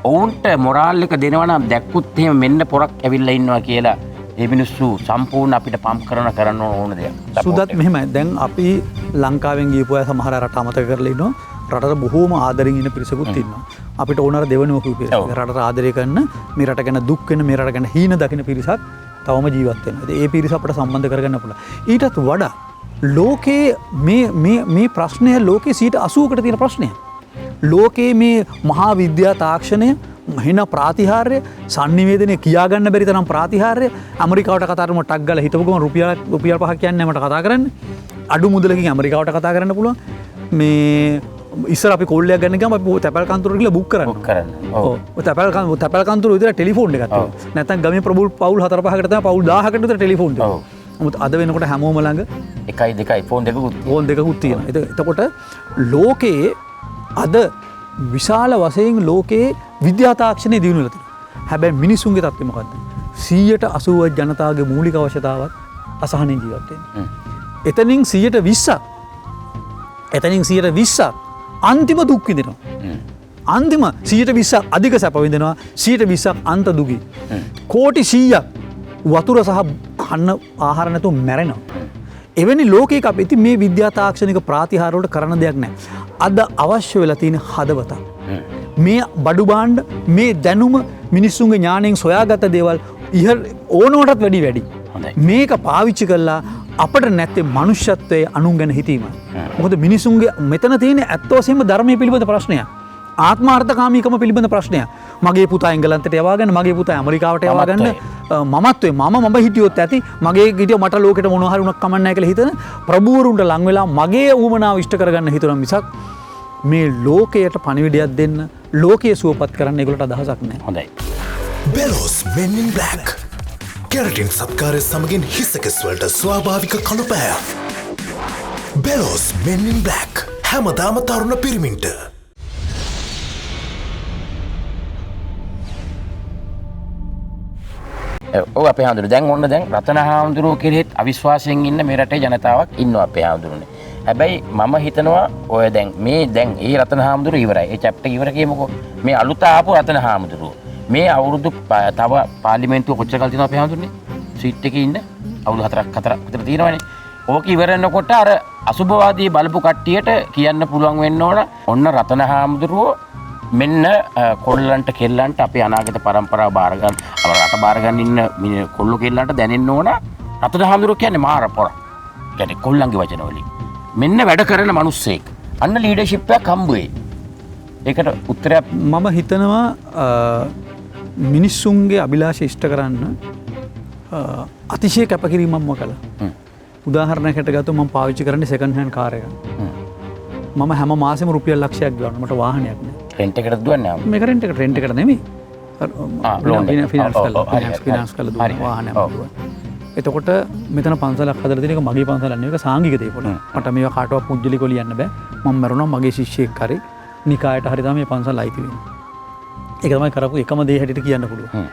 ඔවුන්ට මොරාල් එක දෙනවා නම් දැක්කුත් එහෙම මෙන්න පොරක් ඇවිල්ලා ඉන්නවා කියලා ඒ මිනිස්සු සම්පූර්ණ අපිට පම්ප් කරන්න ඕන දෙයක්. සුදත් මෙහෙමයි. දැන් අපි ලංකාවෙන් ගියපු අය සමහර රට අමතක කරලා ඉන්නවා. රටට බොහෝම ආදරෙන් ඉන්න පිරිසකුත් ඉන්නවා. අපිට ඕනර දෙවෙනිම කිව්වේ රටට ආදරය කරන මේ රට ගැන දුක් වෙන මේ රට ගැන හීන දකින පිරිසක් තවම ජීවත් වෙනවා. ඒ පිරිස අපිට සම්බන්ධ කරගන්න පුළුවන්. ඊටත් වඩා ලෝකයේ මේ ප්‍රශ්නය ලෝකයේ 80%කට තියෙන ප්‍රශ්නයක්. ලෝකයේ මේ මහා විද්‍යා තාක්ෂණය මහින ප්‍රාතිහාර්ය සංනිවේදනය කියාගන්න බැරි තරම් ප්‍රාතිහාර්ය ඇමරිකාවට කතා කරමු ටක් ගාලා හිතපු ගමන් රුපියල් 5ක් කියන්නේ මට කතා කරන්න. අඩු මුදලකින් ඇමරිකාවට කතා කරන්න පුළුවන්. මේ ඉස්සර අපි කොල්ලයක් ගන්න ගියාම අපි තැපැල් කන්තරුවට ගිහලා බුක් කරන්න. ඔව්. තැපැල් කන්තරුව විතර ටෙලිෆෝන් එකක් තියෙනවා. නැත්නම් ගමේ ප්‍රබුල් පවුල් 4-5කට තමයි පවුල් 1000කට විතර ටෙලිෆෝන් තියෙනවා. නමුත් අද වෙනකොට හැමෝම ළඟ 1-2 ෆෝන් දෙකකුත් තියෙනවා. එතකොට ලෝකයේ අද විශාල වශයෙන් ලෝකයේ විද්‍යා තාක්ෂණය දියුණු වෙලා තියෙනවා. හැබැයි මිනිසුන්ගේ තත්ත්වය මොකද්ද? 180% ජනතාවගේ මූලික අවශ්‍යතාවත් අසහනෙන් ජීවත් වෙන්නේ. එතනින් 120ක් අන්තිම දුක් විඳිනවා. අන්තිම 120ක් අධික සැප විඳිනවා. 120ක් අන්ත දුකී. කෝටි 100ක් වතුර සහ කන්න ආහාර නැතුව මැරෙනවා. එවැනි ලෝකයක අපි ඉතින් මේ විද්‍යා තාක්ෂණික ප්‍රාතිහාර වලට කරන්න දෙයක් නැහැ. අද අවශ්‍ය වෙලා තියෙන හදවතක්. මේ බඩු භාණ්ඩ මේ දැනුම මිනිස්සුන්ගේ ඥාණයෙන් සොයාගත දේවල් ඕනවටත් වැඩි. මේක පාවිච්චි කළා අපට නැත්තේ මනුෂ්‍යත්වයේ අනුන් ගැන හිතීමයි. මොකද මිනිසුන්ගේ මෙතන තියෙන ඇත්ත වශයෙන්ම ධර්මයේ පිළිබඳ ප්‍රශ්නයක්. ආත්මාර්ථකාමීකම පිළිබඳ ප්‍රශ්නයක්. මගේ පුතා එංගලන්තයට යවා ගන්න, මගේ පුතා ඇමරිකාවට යවා ගන්න, මමත්වේ මම හිටියොත් ඇති, මගේ හිටිය මට ලෝකෙට මොනවා හරි උනක් කමක් නැහැ කියලා හිතන ප්‍රභූවරුන්ට ලං වෙලා මගේ ඌමනාව ඉෂ්ට කරගන්න හිතන මිසක් මේ ලෝකයට පණිවිඩයක් දෙන්න, ලෝකයේ සුවපත් කරන්න ඒගොල්ලන්ට අදහසක් නැහැ. හොඳයි. Bellows Men in Black. කැරටින් සත්කාරය සමගින් හිසකෙස් වලට ස්වාභාවික කළුපෑය. Bellows Men in Black. හැමදාම තරුණ පිරිමින්ට. ඔව් අපේ හාමුදුරුවෝ දැන් ඔන්න දැන් රතන හාමුදුරුවෝ කෙරෙහිත් අවිශ්වාසයෙන් ඉන්න මේ රටේ ජනතාවක් ඉන්නවා අපේ හාමුදුරුවනේ. හැබැයි මම හිතනවා ඔය දැන් ඒ රතන හාමුදුරුවෝ ඉවරයි. ඒ චැප්ටර් ඉවර කියමුකෝ. මේ අලුත ආපු රතන හාමුදුරුවෝ මේ අවුරුදු තව පාර්ලිමේන්තුව කොච්චර කල් තියෙනවද අපේ හාමුදුරනේ? සීට් එකේ ඉන්න අවුරුදු 4ක් විතර තියෙනවනේ. ඕක ඉවර වෙනකොට අර අසුභවාදී බලපු කට්ටියට කියන්න පුළුවන් වෙන්න ඕන ඔන්න රතන හාමුදුරුවෝ මෙන්න කොල්ලන්ට කෙල්ලන්ට අපේ අනාගත පරම්පරාව බාරගන්න රට බාරගන්න ඉන්න කොල්ලෝ කෙල්ලන්ට දැනෙන්න ඕන රතන හාමුදුරුවෝ කියන්නේ මාර පොර. කියන්නේ කොල්ලන්ගේ වචන වලින්. මෙන්න වැඩ කරන මිනිස්සෙක්. අන්න ලීඩර්ෂිප් එකක් හම්බ වෙයි. ඒකට උත්තරයක් මම හිතනවා මිනිස්සුන්ගේ අභිලාෂ ඉෂ්ට කරන්න අතිශය කැපකිරීමක්ම කළා. උදාහරණයකට ගත්තොත් මම පාවිච්චි කරන්නේ සෙකන්ඩ් හෑන්ඩ් කාර් එකක්. මම හැම මාසෙම රුපියල් ලක්ෂයක් ගෙවනවා. මට වාහනයක් නෑ. රෙන්ට් එකටද දුවන්නේ? මේක රෙන්ට් එකට නෙමෙයි. ෆිනාන්ස් කරලා දුවන වාහනයක් දුවන. එතකොට මෙතන පන්සලක් හදලා තියෙන එක මගේ පන්සලක් නෙවෙයි. ඒක සාංගික දේපොළ. මට මේවා කාටවත් පුජ්‍යලිකව ලියන්න බෑ. මම මරුණා මගේ ශිෂ්‍යයෙක් හරි නිකායට හරි තමයි මේ පන්සල අයිති වෙන්නේ. ඒක තමයි කරපු එකම දේ හැටියට කියන්න පුළුවන්.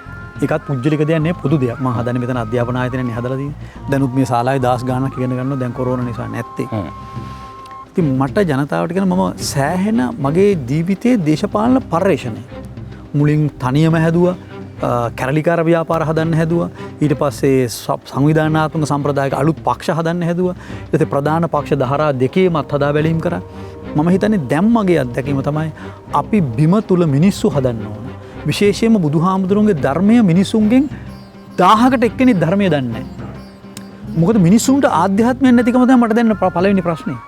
ඒකත් පුජ්‍යලික දෙයක් නෙවෙයි පොදු දෙයක්. මම හදන්නේ මෙතන අධ්‍යාපන ආයතනනේ හදලා තියෙන්නේ. දැනුත් මේ ශාලාවේ 10 ගාණක් ඉගෙන ගන්නවා. දැන් කොරෝනා නිසා නැත්තේ. ඉතින් මට ජනතාවට කියන මම සෑහෙන මගේ ජීවිතයේ දේශපාලන පර්යේෂණය. මුලින් තනියම හැදුවා. කැරලිකාර ව්‍යාපාර හදන්න හැදුවා. ඊට පස්සේ සංවිධානාත්මක සම්ප්‍රදායක අලුත් පක්ෂ හදන්න හැදුවා. ඊට පස්සේ ප්‍රධාන පක්ෂ දහරා දෙකේමත් හදා බැලීම් කරා. මම හිතන්නේ දැන් මගේ අත්දැකීම තමයි අපි බිම තුල මිනිස්සු හදන්න ඕන. විශේෂයෙන්ම බුදුහාමුදුරුවන්ගේ ධර්මය මිනිසුන්ගෙන් 1000කට එක්කෙනෙක් ධර්මය දන්නේ නැහැ. මොකද මිනිසුන්ට ආධ්‍යාත්මයක් නැතිකම තමයි මට දැන් පළවෙනි ප්‍රශ්නේ.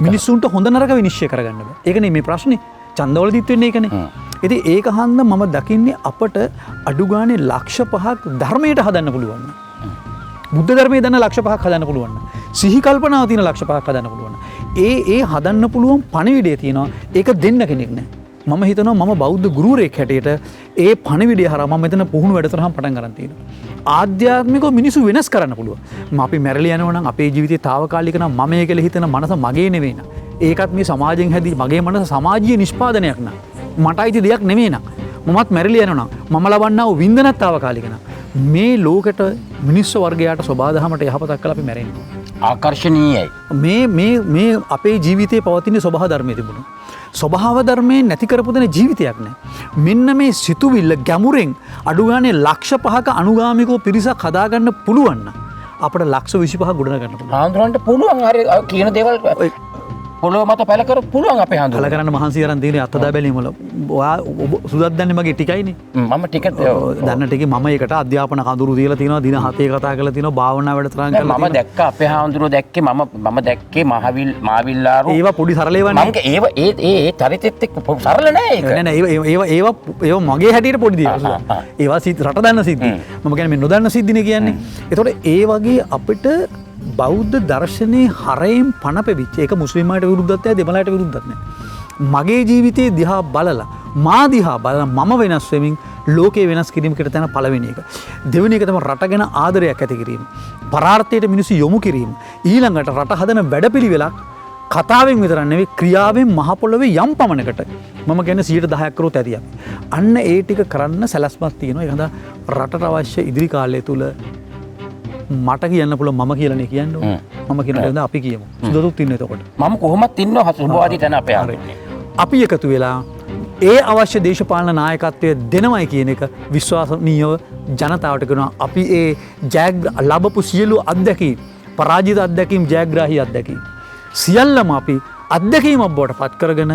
මිනිසුන්ට හොඳ නරක විනිශ්චය කරගන්න බෑ. ඒකනේ මේ ප්‍රශ්නේ. ඡන්දවලදීත් වෙන්නේ ඒකනේ. ඉතින් ඒක හන්ද මම දකින්නේ අපට අඩු ගානේ ලක්ෂ 5ක් ධර්මයට හදන්න පුළුවන්. බුද්ධ ධර්මයේ දන්න ලක්ෂ 5ක් හදන්න පුළුවන්. සිහි කල්පනාව තියෙන ලක්ෂ 5ක් හදන්න පුළුවන්. ඒ හදන්න පුළුවන් පණිවිඩය තියෙනවා. ඒක දෙන්න කෙනෙක් නැහැ. මම හිතනවා මම බෞද්ධ ගුරුවරයෙක් හැටියට ඒ පණිවිඩය හරහා මම මෙතන පුහුණු වැඩසටහන් පටන් ගන්න තියෙනවා. ආධ්‍යාත්මිකව මිනිස්සු වෙනස් කරන්න පුළුවන්. අපි මැරලා යනවා නම් අපේ ජීවිතේ తాවකාලික නම් මම කියලා හිතන මනස මගේ නෙවෙයි නා. ඒකත් මේ සමාජයෙන් හැදී මගේ මනස සමාජීය නිෂ්පාදනයක් නා. මට අයිති දෙයක් නෙවෙයි නා. මමත් මැරලා යනවා නම් මම ලබන්නා වූ වින්දනත් తాවකාලික නා. මේ ලෝකෙට මිනිස්සු වර්ගයාට සබාදහමට යහපතක් කළා අපි මැරෙන්නේ. ආකර්ශනීයයි. මේ අපේ ජීවිතේ පවතින ස්වභාව ධර්මයේ තිබුණා. ස්වභාව ධර්මයෙන් නැති කරපු දෙන ජීවිතයක් නෑ. මෙන්න මේ සිතුවිල්ල ගැඹුරෙන් අඩු ගානේ ලක්ෂ 5ක අනුගාමිකව පිරිසක් හදාගන්න පුළුවන් නම් අපිට ලක්ෂ 25ක් ගොඩනගන්න පුළුවන්. ආන්දරන්ට පුළුවන් හරි කියන දේවල් පොළොව මත පැල කර පුළුවන් අපේ හාමුදුරුවෝ. පැල කරන්න මහන්සි කරන් තියෙන අත්දැක බැලීම වල. ඔයා සුදත් දන්නේ මගේ ටිකයිනේ. මම ටික දන්න ටිකේ මම ඒකට අධ්‍යාපන කඳුරු දීලා තියෙනවා. දින 7 කතා කරලා තියෙනවා. භාවනා වැඩතරම් කරලා තියෙනවා. මම දැක්ක අපේ හාමුදුරුවෝ දැක්කේ මම දැක්කේ මාවිල්ලාරු. ඒවා පොඩි සරල ඒවා නේ. මම ඒ චරිතෙත් එක්ක සරල නෑ ඒක. නෑ නෑ ඒවා මගේ හැටියට පොඩි දේවල්. ඒවා රට දන්න සිද්ධි. මම කියන්නේ මේ නොදන්න සිද්ධිනේ කියන්නේ. ඒතකොට ඒ වගේ අපිට බෞද්ධ දර්ශනයේ හරයෙන් පණ පෙවිච්ච ඒක මුස්ලිම්ලාට විරුද්ධත් නැහැ දෙමළාට විරුද්ධත් නැහැ. මගේ ජීවිතයේ දිහා බලලා මා දිහා බලලා මම වෙනස් වෙමින් ලෝකේ වෙනස් කිරීමකට තන පළවෙනි එක. දෙවෙනි එක තමයි රට ගැන ආදරයක් ඇති කිරීම. පරාර්ථයට මිනිස්සු යොමු කිරීම. ඊළඟට රට හදන වැඩපිළිවෙලක් කතාවෙන් විතරක් නෙවෙයි ක්‍රියාවෙන් මහ පොළොවේ යම් පමණකට මම කියන්නේ 10%ක් කරොත් ඇති අපි. අන්න ඒ ටික කරන්න සැලැස්මක් තියෙනවා. ඒ හින්දා රටට අවශ්‍ය ඉදිරි කාලය තුල මට කියන්න පුළුවන් මම කියලානේ කියන්න ඕනේ. මම කියන දේ අපි කියමු. සුදතුත් ඉන්නේ එතකොට. මම කොහොමත් ඉන්නවා සුභවාදී තැන අපේ ආරන්නේ. අපි එකතු වෙලා ඒ අවශ්‍ය දේශපාලන නායකත්වය දෙනවයි කියන එක විශ්වාසනීයව ජනතාවට කරනවා. අපි ඒ ලැබපු සියලු අත්දැකීම් පරාජිත අත්දැකීම් ජයග්‍රාහී අත්දැකීම් සියල්ලම අපි අත්දැකීමක් බවට පත් කරගෙන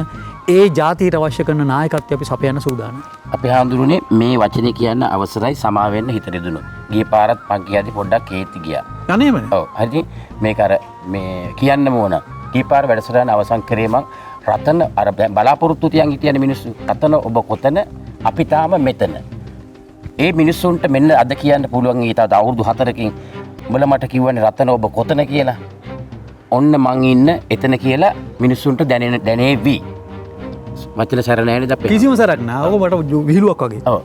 ඒ ජාතියට අවශ්‍ය කරන නායකත්වය අපි සපයන්න සූදානම්. අපේ හාමුදුරනේ මේ වචනේ කියන්න අවසරයි සමා වෙන්න හිත දෙදුණු. ගිය පාරත් මං කියද්දි පොඩ්ඩක් කේති ගියා. අනේමනේ. ඔව් හරි මේක අර මේ කියන්නම ඕන. ගිය පාර වැඩසටහන අවසන් කරේ මං රතන අර බලාපොරොත්තු තියන් හිටියන මිනිස්සු රතන ඔබ කොතන අපි තාම මෙතන. ඒ මිනිස්සුන්ට මෙන්න අද කියන්න පුළුවන් ඊට අවුරුදු 4කින් උඹලා මට කිව්වනේ රතන ඔබ කොතන කියලා. ඔන්න මං ඉන්න එතන කියලා මිනිස්සුන්ට දැනේවි. වචන සැර නැහැ නේද අපේ? කිසිම සැරක් නෑ. ඔක මට විහිළුවක් වගේ. ඔව්.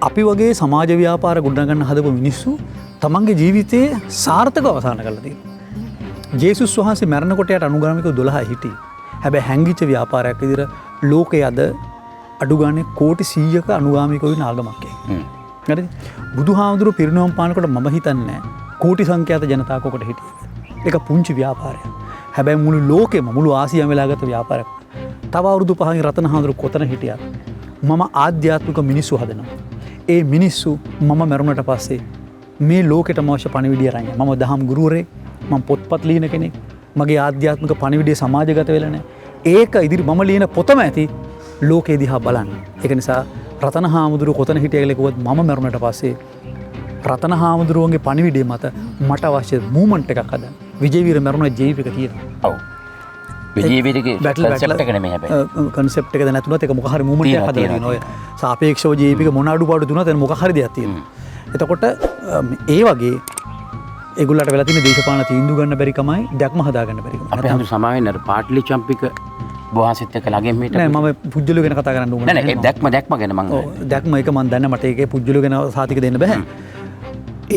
අපි වගේ සමාජ ව්‍යාපාර ගොඩනගන්න හදපු මිනිස්සු තමන්ගේ ජීවිතයේ සාර්ථකව අවසන් කරලා තියෙනවා. ජේසුස් වහන්සේ මරණකොට යට අනුගාමිකව 12 හිටියේ. හැබැයි හැංගිච්ච ව්‍යාපාරයක් විදිහට ලෝකයේ අද අඩු ගානේ කෝටි 100ක අනුගාමිකව ඉන්න ආගමක් ඒක. හරිද? බුදුහාමුදුරුවෝ පිරිනවම් පානකොට මම හිතන්නේ කෝටි සංඛ්‍යාත ජනතාවක් ඔකට හිටියේ. ඒක පුංචි ව්‍යාපාරයක්. හැබැයි මුළු ලෝකෙම මුළු ආසියාවෙම වෙලාගත ව්‍යාපාරයක්. තව අවුරුදු 5කින් රතන හාමුදුරුවෝ කොතන හිටියත් මම ආධ්‍යාත්මික මිනිස්සු හදනවා. ඒ මිනිස්සු මම මරුණට පස්සේ මේ ලෝකෙටම අවශ්‍ය පණිවිඩය අරන් යනවා. මම දහම් ගුරුවරයෙක්, මම පොත්පත් ලියන කෙනෙක්. මගේ ආධ්‍යාත්මික පණිවිඩය සමාජගත වෙලා නැහැ. ඒක ඉදිරි මම ලියන පොතම ඇති ලෝකේ දිහා බලන්න. ඒක නිසා රතන හාමුදුරුව කොතන හිටිය කියලා කිව්වොත් මම මරුණට පස්සේ රතන හාමුදුරුවන්ගේ පණිවිඩය මත මට අවශ්‍ය මූමන්ට් එකක් හදන්න. විජේවීර මරුණ ජීවික තියෙනවා. ඔව්. විජේවීරගේ concept එක නෙමෙයි හැබැයි. කන්සෙප්ට් එක නැතුණත් ඒක මොකක් හරි මූමන්ට් එකක් හදලා තියෙනවා. ඔය සාපේක්ෂව ජීවික මොන අඩුපාඩු තුනත් එතන මොකක් හරි දෙයක් තියෙනවා. එතකොට ඒ වගේ ඒගොල්ලන්ට වෙලා තියෙන දේශපාලන තීන්දුව ගන්න බැරි කමයි දැක්ම හදා ගන්න බැරි කම. අපේ හඳු සමාවෙන්න අර පාටලි චම්පික බොහාසිට එක ළඟින් හිට නෑ මම පුජ්‍යලු ගැන කතා කරන්න ඕනේ නෑ නෑ දැක්ම ගැන මං දැක්ම එක මන් දන්නේ මට ඒකේ පුජ්‍යලු ගැන සාතික දෙන්න බෑ.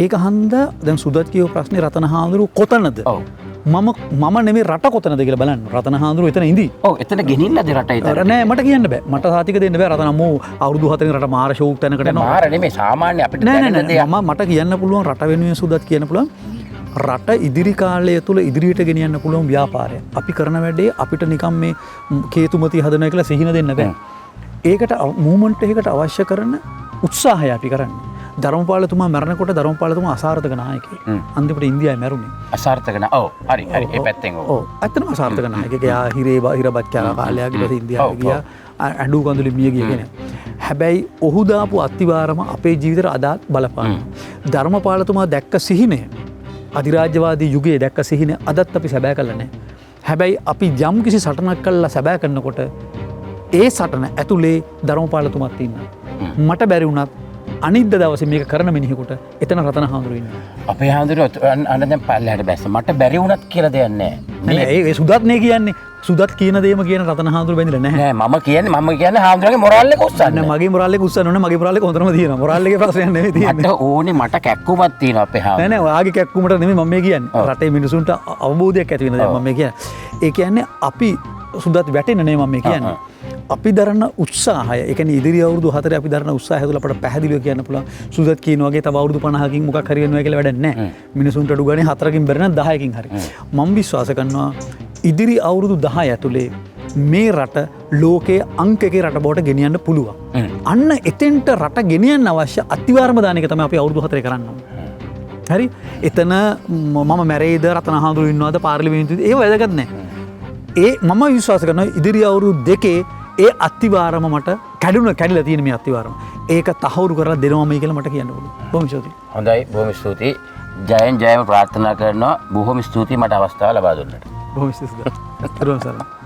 ඒක හන්දා දැන් සුදත් කියව ප්‍රශ්නේ රතන හාමුදුරුවෝ කොතනද? ඔව්. මම නෙමෙයි රට කොතනද කියලා බලන්න. රතන හාමුදුරුවෝ එතන ඉඳි. ඔව් එතන ගෙනින්නද රට එතන? නෑ මට කියන්න බෑ. මට සාතික දෙන්න බෑ. රතන අම්මෝ අවුරුදු 4 රට මාර ෂෝක් තැනකට යනවා. මාර නෙමෙයි සාමාන්‍ය අපිට දැනෙන දේ. මට කියන්න පුළුවන් රට වෙනුවෙන් සුදත් කියන්න පුළුවන්. රට ඉදිරි කාලය තුළ ඉදිරියට ගෙනියන්න පුළුවන් ව්‍යාපාරය. අපි කරන වැඩේ අපිට නිකම් මේ කේතුමති හදනවා කියලා සිහින දෙන්න බෑ. ඒකට මූවමන්ට් එකකට අවශ්‍ය කරන උත්සාහය අපි කරන්නේ. ධර්මපාලතුමා මැරෙනකොට ධර්මපාලතුමා අසාර්ථක නායකයෙක්. අන්තිමට ඉන්දියාවේ මැරුණේ. අසාර්ථක නා. ඔව් හරි හරි ඒ පැත්තෙන් ඔව්. ඔව් ඇත්තටම අසාර්ථක නායකයෙක්. එයා හිරබත් කෑවා කාලයක් ඊට පස්සේ ඉන්දියාවට ගියා. ඇඬු කඳුලි මිය ගිය කෙනෙක්. හැබැයි ඔහු දාපු අත්තිවාරම අපේ ජීවිතේට අදාත් බලපානවා. ධර්මපාලතුමා දැක්ක සිහිනය අධිරාජ්‍යවාදී යුගයේ දැක්ක සිහින අදත් අපි සැබෑ කළා නැහැ. හැබැයි අපි යම් කිසි සටනක් කළා සැබෑ කරනකොට ඒ සටන ඇතුලේ ධර්මපාලතුමාත් ඉන්නවා. මට බැරි වුණත් අනිද්ද දවසේ මේක කරන මිනිහෙකුට එතන රතන හාමුදුරුවෝ ඉන්නවා. අපේ හාමුදුරුවෝ අන්න දැන් පල්ලෙහාට බැස්ස මට බැරි වුණත් කියලා දෙයක් නැහැ. නෑ ඒ සුදත් නේ කියන්නේ. සුදත් කියන දේම කියන රතන හාමුදුරුවෝ බැඳිලා නැහැ. නෑ මම කියන්නේ හාමුදුරුවෝගේ මොරාල් එක උස්සන්න. නෑ මගේ මොරාල් එක උස්සන්න ඕනේ. මගේ මොරාල් එක හොඳටම තියෙනවා. මොරාල් එකේ ප්‍රශ්නයක් නෙවෙයි තියෙන්නේ. මට ඕනේ මට කැක්කුමක් තියෙනවා අපේ හාමුදුරුවෝ. නෑ ඔයාගේ කැක්කුමට නෙමෙයි මම මේ කියන්නේ. රටේ මිනිසුන්ට අවබෝධයක් ඇති වෙන දේ මම මේ කියන්නේ. ඒ කියන්නේ අපි සුදත් වැටෙන්නේ නේ මම මේ කියන්නේ. අපි දරන උත්සාහය ඒ කියන්නේ ඉදිරි අවුරුදු 4 අපි දරන උත්සාහය තුළ අපට පැහැදිලිව කියන්න පුළුවන් සුදත් කියන වගේ තව අවුරුදු 50කින් මොකක් හරි වෙනවා කියලා වැඩක් නැහැ. මිනිසුන්ට අඩු ගානේ 4කින් බැරි නම් 10කින් හරි. මම විශ්වාස කරනවා ඉදිරි අවුරුදු 10 ඇතුලේ මේ රට ලෝකයේ අංක එකේ රට බවට ගෙනියන්න පුළුවන්. අන්න එතෙන්ට රට ගෙනියන්න අවශ්‍ය අතිවාරම දාන එක තමයි අපි අවුරුදු 4 කරන්න ඕනේ. හරි? එතන මම මැරෙයිද රතන හාමුදුරුවෝ ඉන්නවද පාර්ලිමේන්තුවේ ඒව වැදගත් නැහැ. ඒ මම විශ්වාස කරනවා ඉදිරි අවුරුදු 2 ඒ අත්තිවාරම මට කැඩිලා තියෙන මේ අත්තිවාරම. ඒක තහවුරු කරලා දෙනවමයි කියලා මට කියන්න පුළුවන්. බොහොම ස්තුතියි. හොඳයි බොහොම ස්තුතියි. ජයෙන් ජයම ප්‍රාර්ථනා කරනවා. බොහොම ස්තුතියි මට අවස්ථාව ලබා දුන්නට. බොහොම ස්තුතියි.